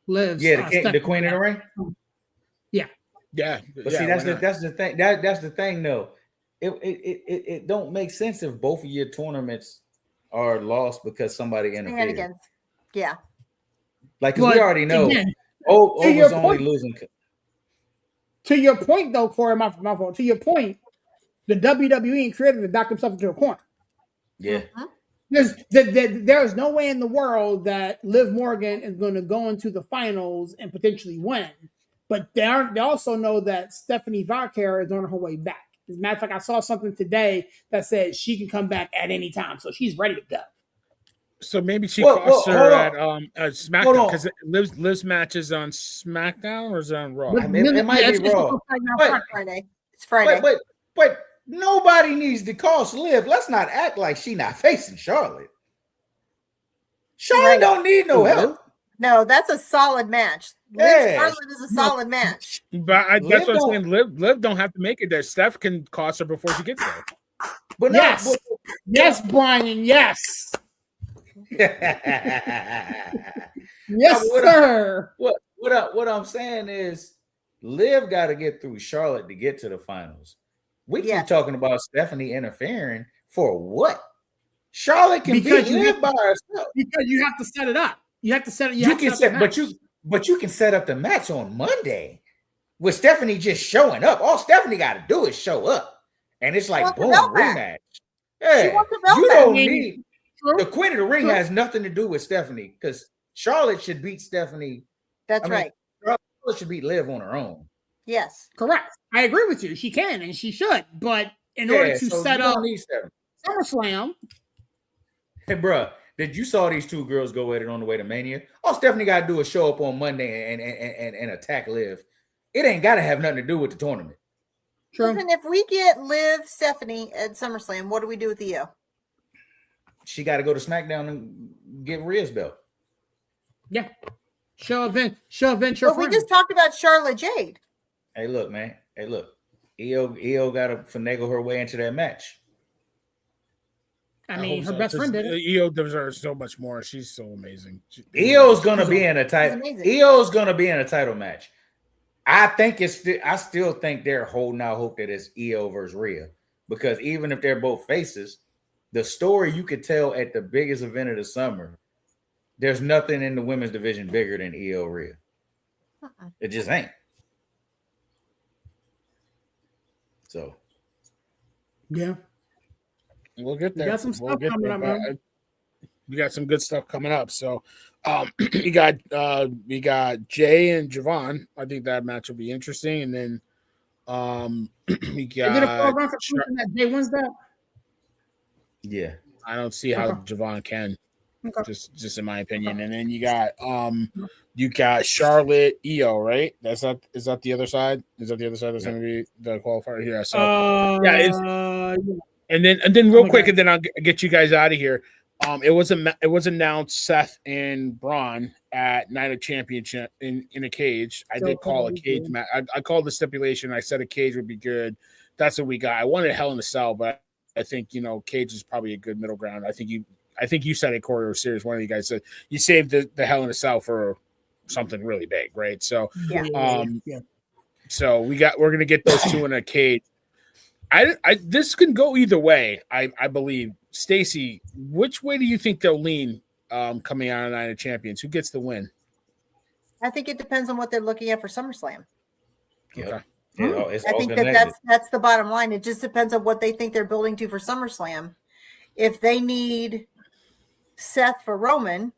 B: Liv.
D: The Queen of the Ring.
A: Yeah.
D: But see, that's the thing. That's the thing, though. It don't make sense if both of your tournaments are lost because somebody interfered.
C: Yeah.
D: Like, because we already know. Was only losing.
B: To your point, though, Corey, my fault. To your point, the WWE created to back themselves into a corner.
D: Yeah.
B: There's no way in the world that Liv Morgan is going to go into the finals and potentially win. But they also know that Stephanie Vaquer is on her way back. As a matter of fact, I saw something today that said she can come back at any time. So she's ready to go.
A: So maybe she cost her at SmackDown, because Liv's match is on SmackDown or is it on Raw?
D: It might be Raw.
C: It's Friday.
D: But nobody needs to cost Liv. Let's not act like she not facing Charlotte. Charlotte don't need no help.
C: No, that's a solid match. Charlotte is a solid match.
A: But that's what I'm saying. Liv don't have to make it there. Steph can cost her before she gets there.
B: But yes, Brian, yes. Yes, sir.
D: What I'm saying is, Liv got to get through Charlotte to get to the finals. We keep talking about Stephanie interfering for what? Charlotte can beat Liv by herself
B: because you have to set it up. You have to set it.
D: But you can set up the match on Monday with Stephanie just showing up. All Stephanie got to do is show up, and it's like boom, rematch. Yeah, you don't need. The Queen of the Ring has nothing to do with Stephanie because Charlotte should beat Stephanie.
C: That's right.
D: Charlotte should beat Liv on her own.
C: Yes,
B: correct. I agree with you. She can and she should, but in order to set up SummerSlam,
D: hey, bro. Did you saw these two girls go at it on the way to Mania? All Stephanie got to do is show up on Monday and attack Liv. It ain't got to have nothing to do with the tournament.
B: True.
C: Even if we get Liv Stephanie at SummerSlam, what do we do with Io?
D: She got to go to SmackDown and get Rhea's belt.
B: Yeah. Show event.
C: But we just talked about Charlotte Jade.
D: Hey, look, man. Io got to finagle her way into that match.
B: I mean, her best friend did it.
A: Io deserves so much more. She's so amazing.
D: Io's gonna be in a title. Io's gonna be in a title match. I still think they're holding out hope that it's Io versus Rhea, because even if they're both faces, the story you could tell at the biggest event of the summer there's nothing in the women's division bigger than Io Rhea. It just ain't. So
B: Yeah.
A: We'll get there.
B: We got some stuff coming up, man.
A: We got some good stuff coming up. So we got Jay and Javon. I think that match will be interesting. And then we got.
B: Is it a program for something that Jay wins that?
D: yeah.
A: I don't see how Javon can.
B: Okay.
A: Just in my opinion. And then you got Charlotte Io, right? Is that the other side? Is that the other side that's going to be the qualifier here? So and then real quick, and then I'll get you guys out of here. It was announced Seth and Braun at Night of Championship in a cage. I did call a cage match. I called the stipulation. I said a cage would be good. That's what we got. I wanted Hell in a Cell, but I think cage is probably a good middle ground. I think you said it, Corey, or Series. One of you guys said you saved the Hell in a Cell for something really big, right? So so we're gonna get those two in a cage. This can go either way. I believe. Stacey, which way do you think they'll lean coming out of Night of Champions? Who gets the win?
C: I think it depends on what they're looking at for SummerSlam.
A: Okay.
C: I think that's the bottom line. It just depends on what they think they're building to for SummerSlam. If they need Seth for Roman,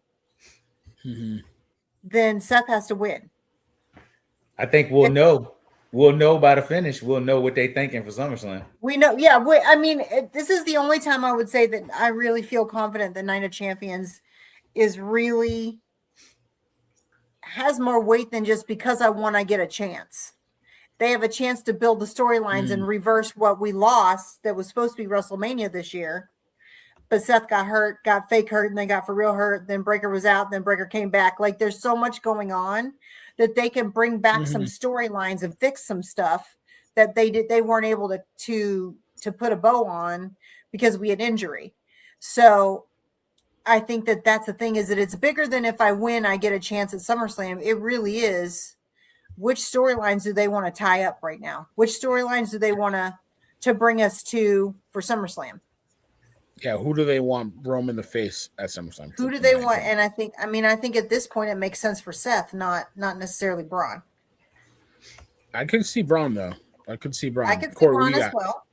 C: then Seth has to win.
D: I think we'll know. We'll know by the finish. We'll know what they're thinking for SummerSlam.
C: We know. Yeah. I mean, this is the only time I would say that I really feel confident that Night of Champions is really has more weight than just because I won, I get a chance. They have a chance to build the storylines and reverse what we lost that was supposed to be WrestleMania this year. But Seth got hurt, got fake hurt, and then got for real hurt. Then Breaker was out, then Breaker came back. Like, there's so much going on that they can bring back some storylines and fix some stuff that they weren't able to put a bow on because we had injury. So I think that's the thing, is that it's bigger than if I win, I get a chance at SummerSlam. It really is. Which storylines do they want to tie up right now? Which storylines do they want to bring us to for SummerSlam?
A: Yeah, who do they want Roman to face at SummerSlam?
C: Who do they want? And I think at this point it makes sense for Seth, not necessarily Braun.
A: I could see Braun though. I could see Braun.
C: I could see Braun as well.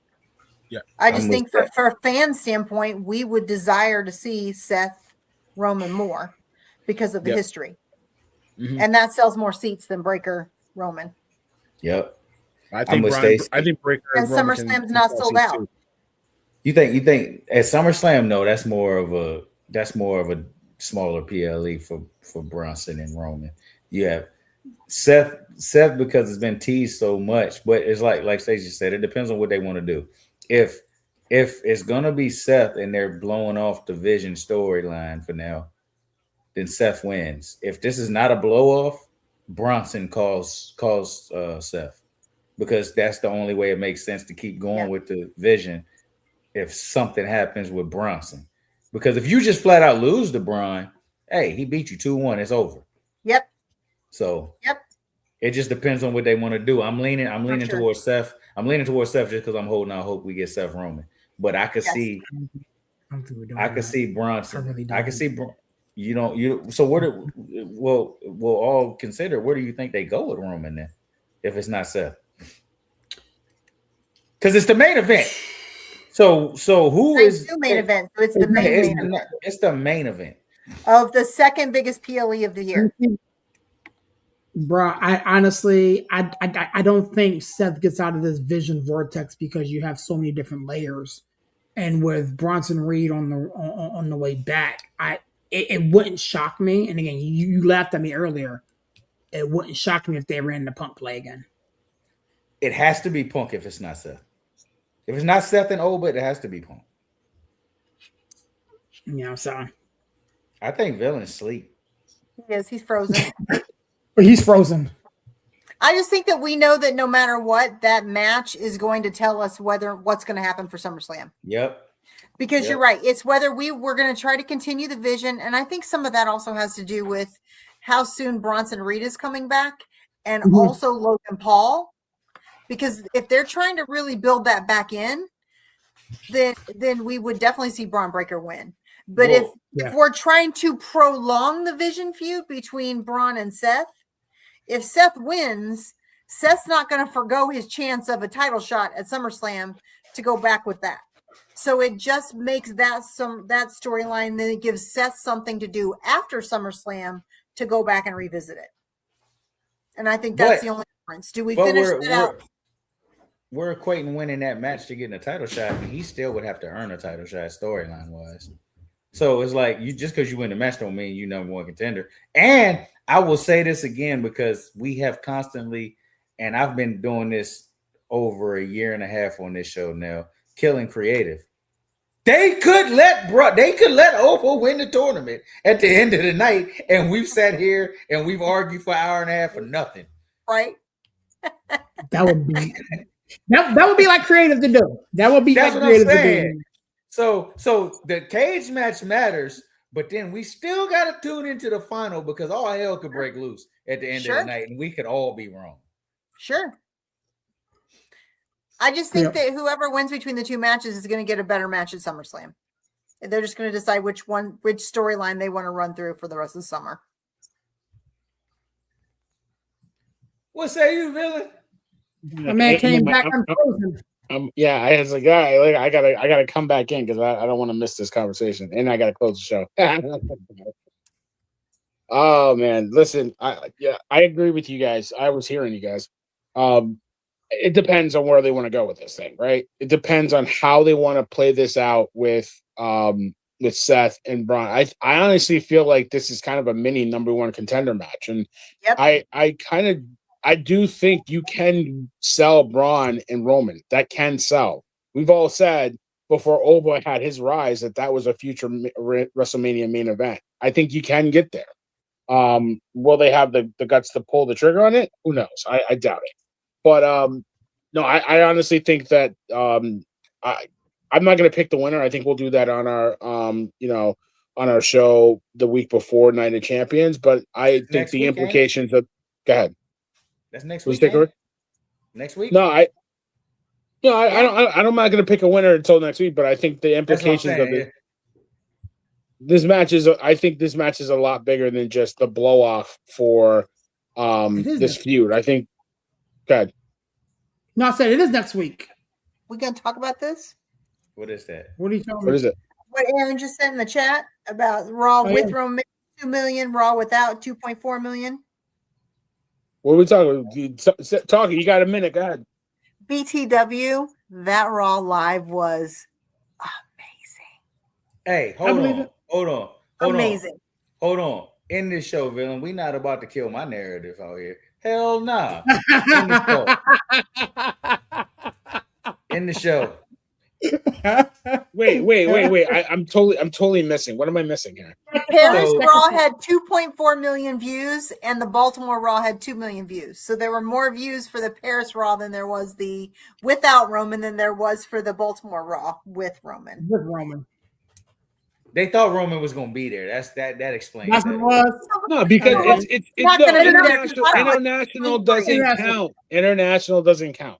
A: Yeah.
C: I just think for a fan standpoint, we would desire to see Seth Roman more because of the history. And that sells more seats than Breaker Roman.
D: Yep.
A: I think Breaker
C: and SummerSlam's not sold out. Too.
D: You think at SummerSlam? No, that's more of a smaller PLE for Bronson and Roman. You have Seth because it's been teased so much, but it's like Stacey said, it depends on what they want to do. If it's gonna be Seth and they're blowing off the Vision storyline for now, then Seth wins. If this is not a blow off, Bronson calls Seth, because that's the only way it makes sense to keep going with the Vision. If something happens with Bronson, because if you just flat out lose to Braun, hey, he beat you 2-1, it's over.
C: Yep.
D: So it just depends on what they want to do. I'm leaning towards Seth. I'm leaning towards Seth just because I'm holding out hope we get Seth Roman. But I could see Bronson. I could see So we'll all consider, where do you think they go with Roman then, if it's not Seth? Because it's the main event. So who is
C: the main event? So it's the main event.
D: It's the main event
C: of the second biggest PLE of the year.
B: Bro, I honestly don't think Seth gets out of this Vision vortex because you have so many different layers, and with Bronson Reed on the way back, it wouldn't shock me. And again, you laughed at me earlier. It wouldn't shock me if they ran the Punk play again.
D: It has to be Punk if it's not Seth. If it's not Seth and Obed, it has to be Punk.
B: Yeah, so
D: I think Villain's asleep.
C: He is. He's frozen.
B: He's frozen.
C: I just think that we know that no matter what, that match is going to tell us what's going to happen for SummerSlam.
D: Yep.
C: Because you're right. It's whether we're going to try to continue the Vision. And I think some of that also has to do with how soon Bronson Reed is coming back, and also Logan Paul. Because if they're trying to really build that back in, then we would definitely see Braun Breaker win. But if we're trying to prolong the Vision feud between Braun and Seth, if Seth wins, Seth's not going to forgo his chance of a title shot at SummerSlam to go back with that. So it just makes that storyline, then it gives Seth something to do after SummerSlam to go back and revisit it. And I think that's the only difference. Do we finish it out?
D: We're equating winning that match to getting a title shot, and he still would have to earn a title shot storyline wise. So it's like you just because you win the match don't mean you're number one contender. And I will say this again because we have constantly, and I've been doing this over a year and a half on this show now, killing creative. They could let Opal win the tournament at the end of the night, and we've sat here and we've argued for an hour and a half for nothing.
C: Right?
B: That would be that would be like creative to do. That would be
D: That's
B: like
D: what I'm
B: creative
D: saying.
B: to do.
D: So the cage match matters, but then we still got to tune into the final because all hell could break loose at the end of the night, and we could all be wrong.
C: Sure. I just think that whoever wins between the two matches is going to get a better match at SummerSlam. They're just going to decide which storyline they want to run through for the rest of the summer.
D: What say you, villain?
B: The man came back unfrozen.
A: I was like, I gotta come back in because I don't want to miss this conversation, and I gotta close the show. Oh man, listen, I agree with you guys. I was hearing you guys. It depends on where they want to go with this thing, right? It depends on how they want to play this out with Seth and Braun. I honestly feel like this is kind of a mini number one contender match, and I do think you can sell Braun and Roman. That can sell. We've all said before Oba had his rise that was a future WrestleMania main event. I think you can get there. Will they have the guts to pull the trigger on it? Who knows? I doubt it. But no, I honestly think that I'm not going to pick the winner. I think we'll do that on our on our show the week before Night of Champions. But I think the implications of go ahead.
D: That's next week. Next week?
A: No, I'm not going to pick a winner until next week. But I think the implications of it. This match is. I think this match is a lot bigger than just the blow off for this feud. I think. Go ahead.
B: No, I said it is next week.
C: We gonna talk about this?
D: What is that?
B: What are you talking about?
A: What is it?
C: What Aaron just said in the chat about Raw with Roman 2 million, Raw without 2.4 million.
A: What are we talking? Talking. You got a minute. Go ahead.
C: BTW. That Raw live was amazing.
D: Hey, hold on.
C: Amazing.
D: Hold on. In this show, villain, we not about to kill my narrative out here. Hell nah. In the show.
A: Wait. I'm totally missing. What am I missing here?
C: The Paris Raw had 2.4 million views, and the Baltimore Raw had 2 million views. So there were more views for the Paris Raw than there was the without Roman than there was for the Baltimore Raw with Roman.
B: With Roman.
D: They thought Roman was going to be there. That explains.
B: That's what it was.
A: No, because it's international doesn't count. International doesn't count.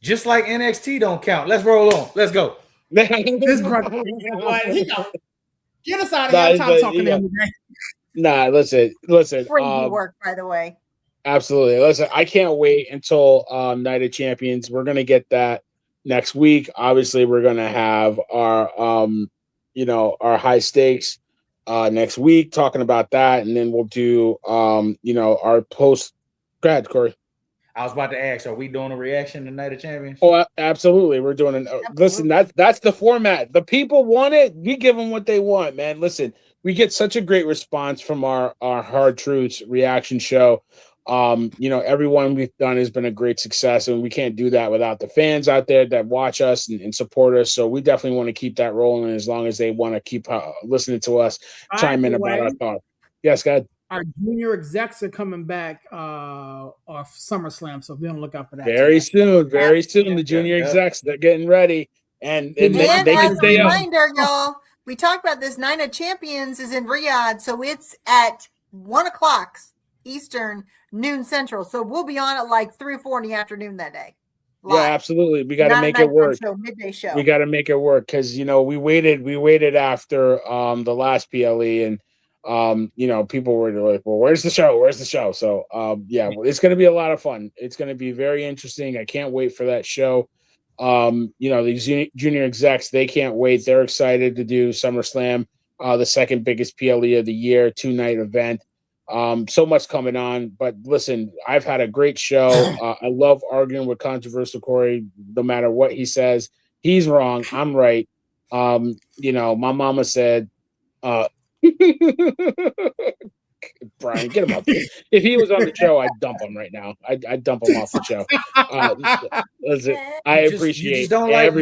D: Just like NXT don't count. Let's roll on. Let's go.
B: This brother, get us out of here. I'm talking to him today.
A: Nah, listen.
C: Crazy work, by the way.
A: Absolutely. Listen, I can't wait until Night of Champions. We're gonna get that next week. Obviously, we're gonna have our our high stakes next week, talking about that, and then we'll do our post. Go ahead, Corey.
D: I was about to ask, are we doing a reaction to Night of Champions?
A: Oh, absolutely. We're doing an listen, that's the format. The people want it, we give them what they want, man. Listen, we get such a great response from our Hard Truths reaction show. Everyone we've done has been a great success, and we can't do that without the fans out there that watch us and support us. So we definitely want to keep that rolling as long as they want to keep listening to us chime in about our thoughts. Yes, go ahead.
B: Our junior execs are coming back off SummerSlam, so be on the lookout for that.
A: Very soon. The junior execs, they're getting ready, and they can stay up.
C: Reminder, y'all, we talked about this. Night of Champions is in Riyadh, so it's at 1:00 Eastern, noon Central. So we'll be on at like 3 or 4 in the afternoon that day, live.
A: Yeah, absolutely. We got to
C: Not
A: make
C: a
A: it work.
C: show, midday show.
A: We got to make it work because we waited after the last PLE, and people were like, well, where's the show? Where's the show? So yeah, it's going to be a lot of fun. It's going to be very interesting. I can't wait for that show. These junior execs, they can't wait. They're excited to do SummerSlam, the second biggest PLE of the year, 2-night event. So much coming on, but listen, I've had a great show. I love arguing with controversial Corey. No matter what he says, he's wrong. I'm right. My mama said, Brian, get him up here. If he was on the show, I'd dump him right now. I'd dump him off the show. Listen, I appreciate
D: you just don't like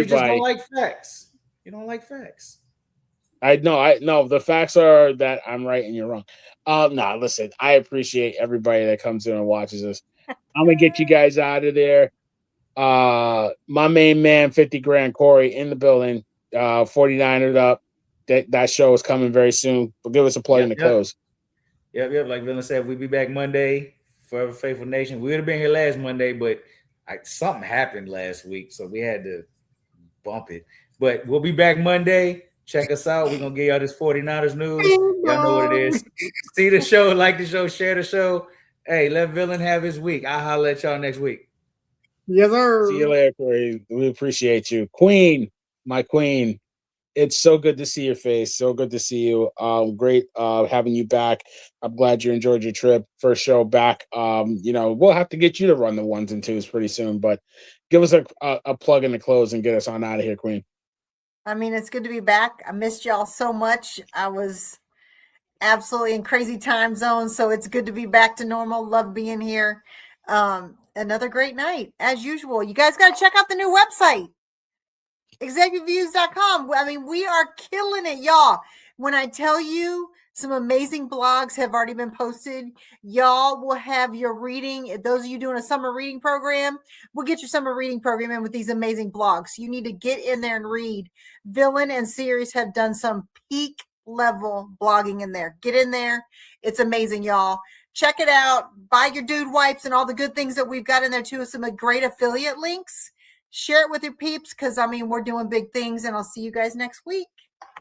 D: facts. You don't like facts.
A: I know the facts are that I'm right and you're wrong. Listen, I appreciate everybody that comes in and watches us. I'm gonna get you guys out of there. My main man, 50 grand Corey in the building, 49ers up. That show is coming very soon. But give us a plug in the close.
D: Yep. Like Villain said, we'll be back Monday. Forever Faithful Nation. We would have been here last Monday, but something happened last week, so we had to bump it. But we'll be back Monday. Check us out. We're going to give y'all this 49ers news. Y'all know what it is. See the show, like the show, share the show. Hey, let Villain have his week. I'll holler at y'all next week.
B: Yes, sir.
A: See you later, Corey. We appreciate you. Queen, my queen. It's so good to see your face. So good to see you. Great having you back. I'm glad you enjoyed your trip. First show back. We'll have to get you to run the 1s and 2s pretty soon, but give us a plug in the close and get us on out of here, Queen.
C: I mean, it's good to be back. I missed y'all so much. I was absolutely in crazy time zones, so it's good to be back to normal. Love being here. Another great night, as usual. You guys got to check out the new website, executiveviews.com. I mean, we are killing it, y'all. When I tell you some amazing blogs have already been posted, y'all will have your reading. Those of you doing a summer reading program, we'll get your summer reading program in with these amazing blogs. You need to get in there and read. Villain and Series have done some peak level blogging in there. Get in there. It's amazing, y'all. Check it out. Buy your dude wipes and all the good things that we've got in there too. Some great affiliate links. Share it with your peeps because, we're doing big things, and I'll see you guys next week.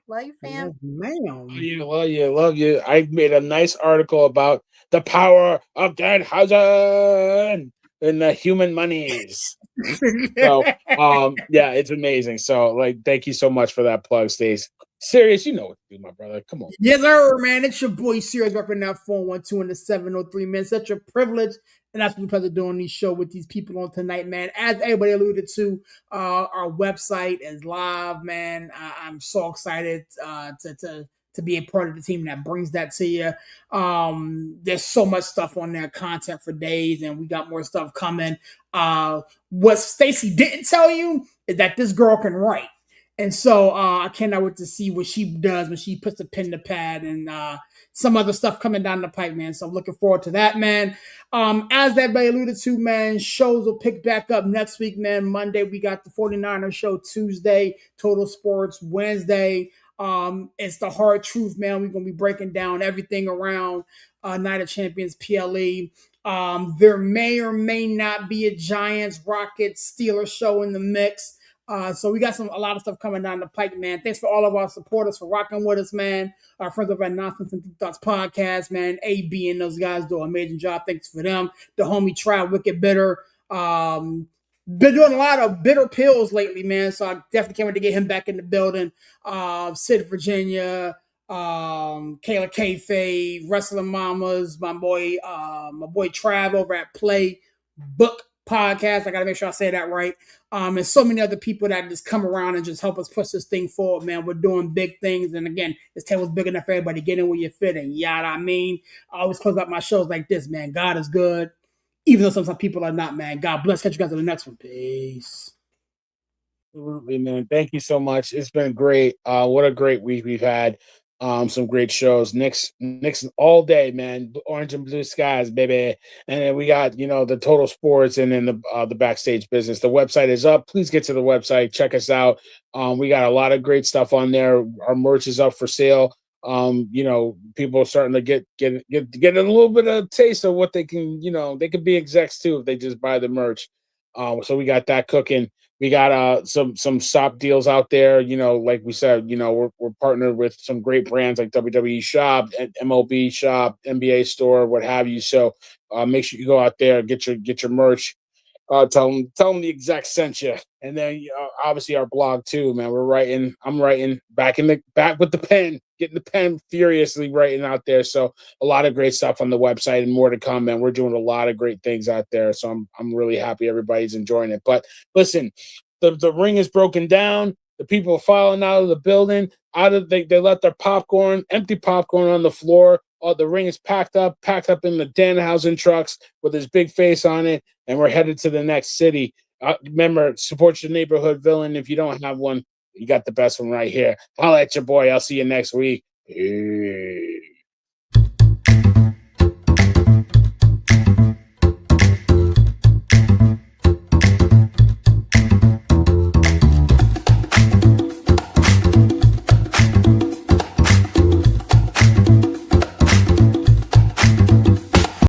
C: Love you, fam.
B: Ma'am.
A: Love you. I made a nice article about the power of Danhausen and the human monies. So, it's amazing. So, thank you so much for that plug, Stacey. Serious, you know what to do, my brother. Come on.
B: Yes, sir, man. It's your boy, Serious, repping that 412 and the 703, man. Such a privilege. And that's what we're doing these show with these people on tonight, man. As everybody alluded to, our website is live, man. I'm so excited to be a part of the team that brings that to you. There's so much stuff on there, content for days, and we got more stuff coming. What Stacey didn't tell you is that this girl can write. And so I cannot wait to see what she does when she puts the pen to pad and some other stuff coming down the pipe, man. So I'm looking forward to that, man. As everybody alluded to, man, shows will pick back up next week, man. Monday, we got the 49ers show. Tuesday, Total Sports. Wednesday, it's the hard truth, man. We're going to be breaking down everything around Night of Champions PLE. There may or may not be a Giants, Rockets, Steelers show in the mix. So we got a lot of stuff coming down the pike, man. Thanks for all of our supporters for rocking with us, man. Our friends over at Nonsense and Deep Thoughts podcast, man. AB and those guys do an amazing job. Thanks for them. The homie Tribe, Wicked Bitter. Been doing a lot of bitter pills lately, man. So I definitely can't wait to get him back in the building. Sid Virginia, Kayla Kayfabe, Wrestling Mamas, my boy Trav over at Play Book Podcast. I gotta make sure I say that right. And so many other people that just come around and just help us push this thing forward, man. We're doing big things. And again, this table's big enough for everybody. Get in where you're fitting. Yeah, I mean, I always close out my shows like this, man. God is good. Even though some people are not, man. God bless. Catch you guys in the next one. Peace.
A: Absolutely, man. Thank you so much. It's been great. What a great week we've had. Some great shows. Knicks all day, man. Orange and blue skies, baby. And then we got, the Total Sports and then the Backstage business. The website is up. Please get to the website. Check us out. We got a lot of great stuff on there. Our merch is up for sale. People are starting to get a little bit of taste of what they can, they could be execs too if they just buy the merch. So we got that cooking. We got some shop deals out there. You know, like we said, you know, we're partnered with some great brands like WWE Shop, MLB Shop, NBA Store, what have you. So make sure you go out there, get your merch. Tell them the exec sent you, and then obviously our blog too, man. I'm writing back with the pen, getting the pen furiously writing out there. So a lot of great stuff on the website and more to come, man. We're doing a lot of great things out there, so I'm really happy everybody's enjoying it. But listen, the ring is broken down. The people are filing out of the building. They let their empty popcorn on the floor. The ring is packed up in the Danhausen trucks with his big face on it, and we're headed to the next city. Remember, support your neighborhood villain. If you don't have one, you got the best one right here. Holla at your boy. I'll see you next week. Peace.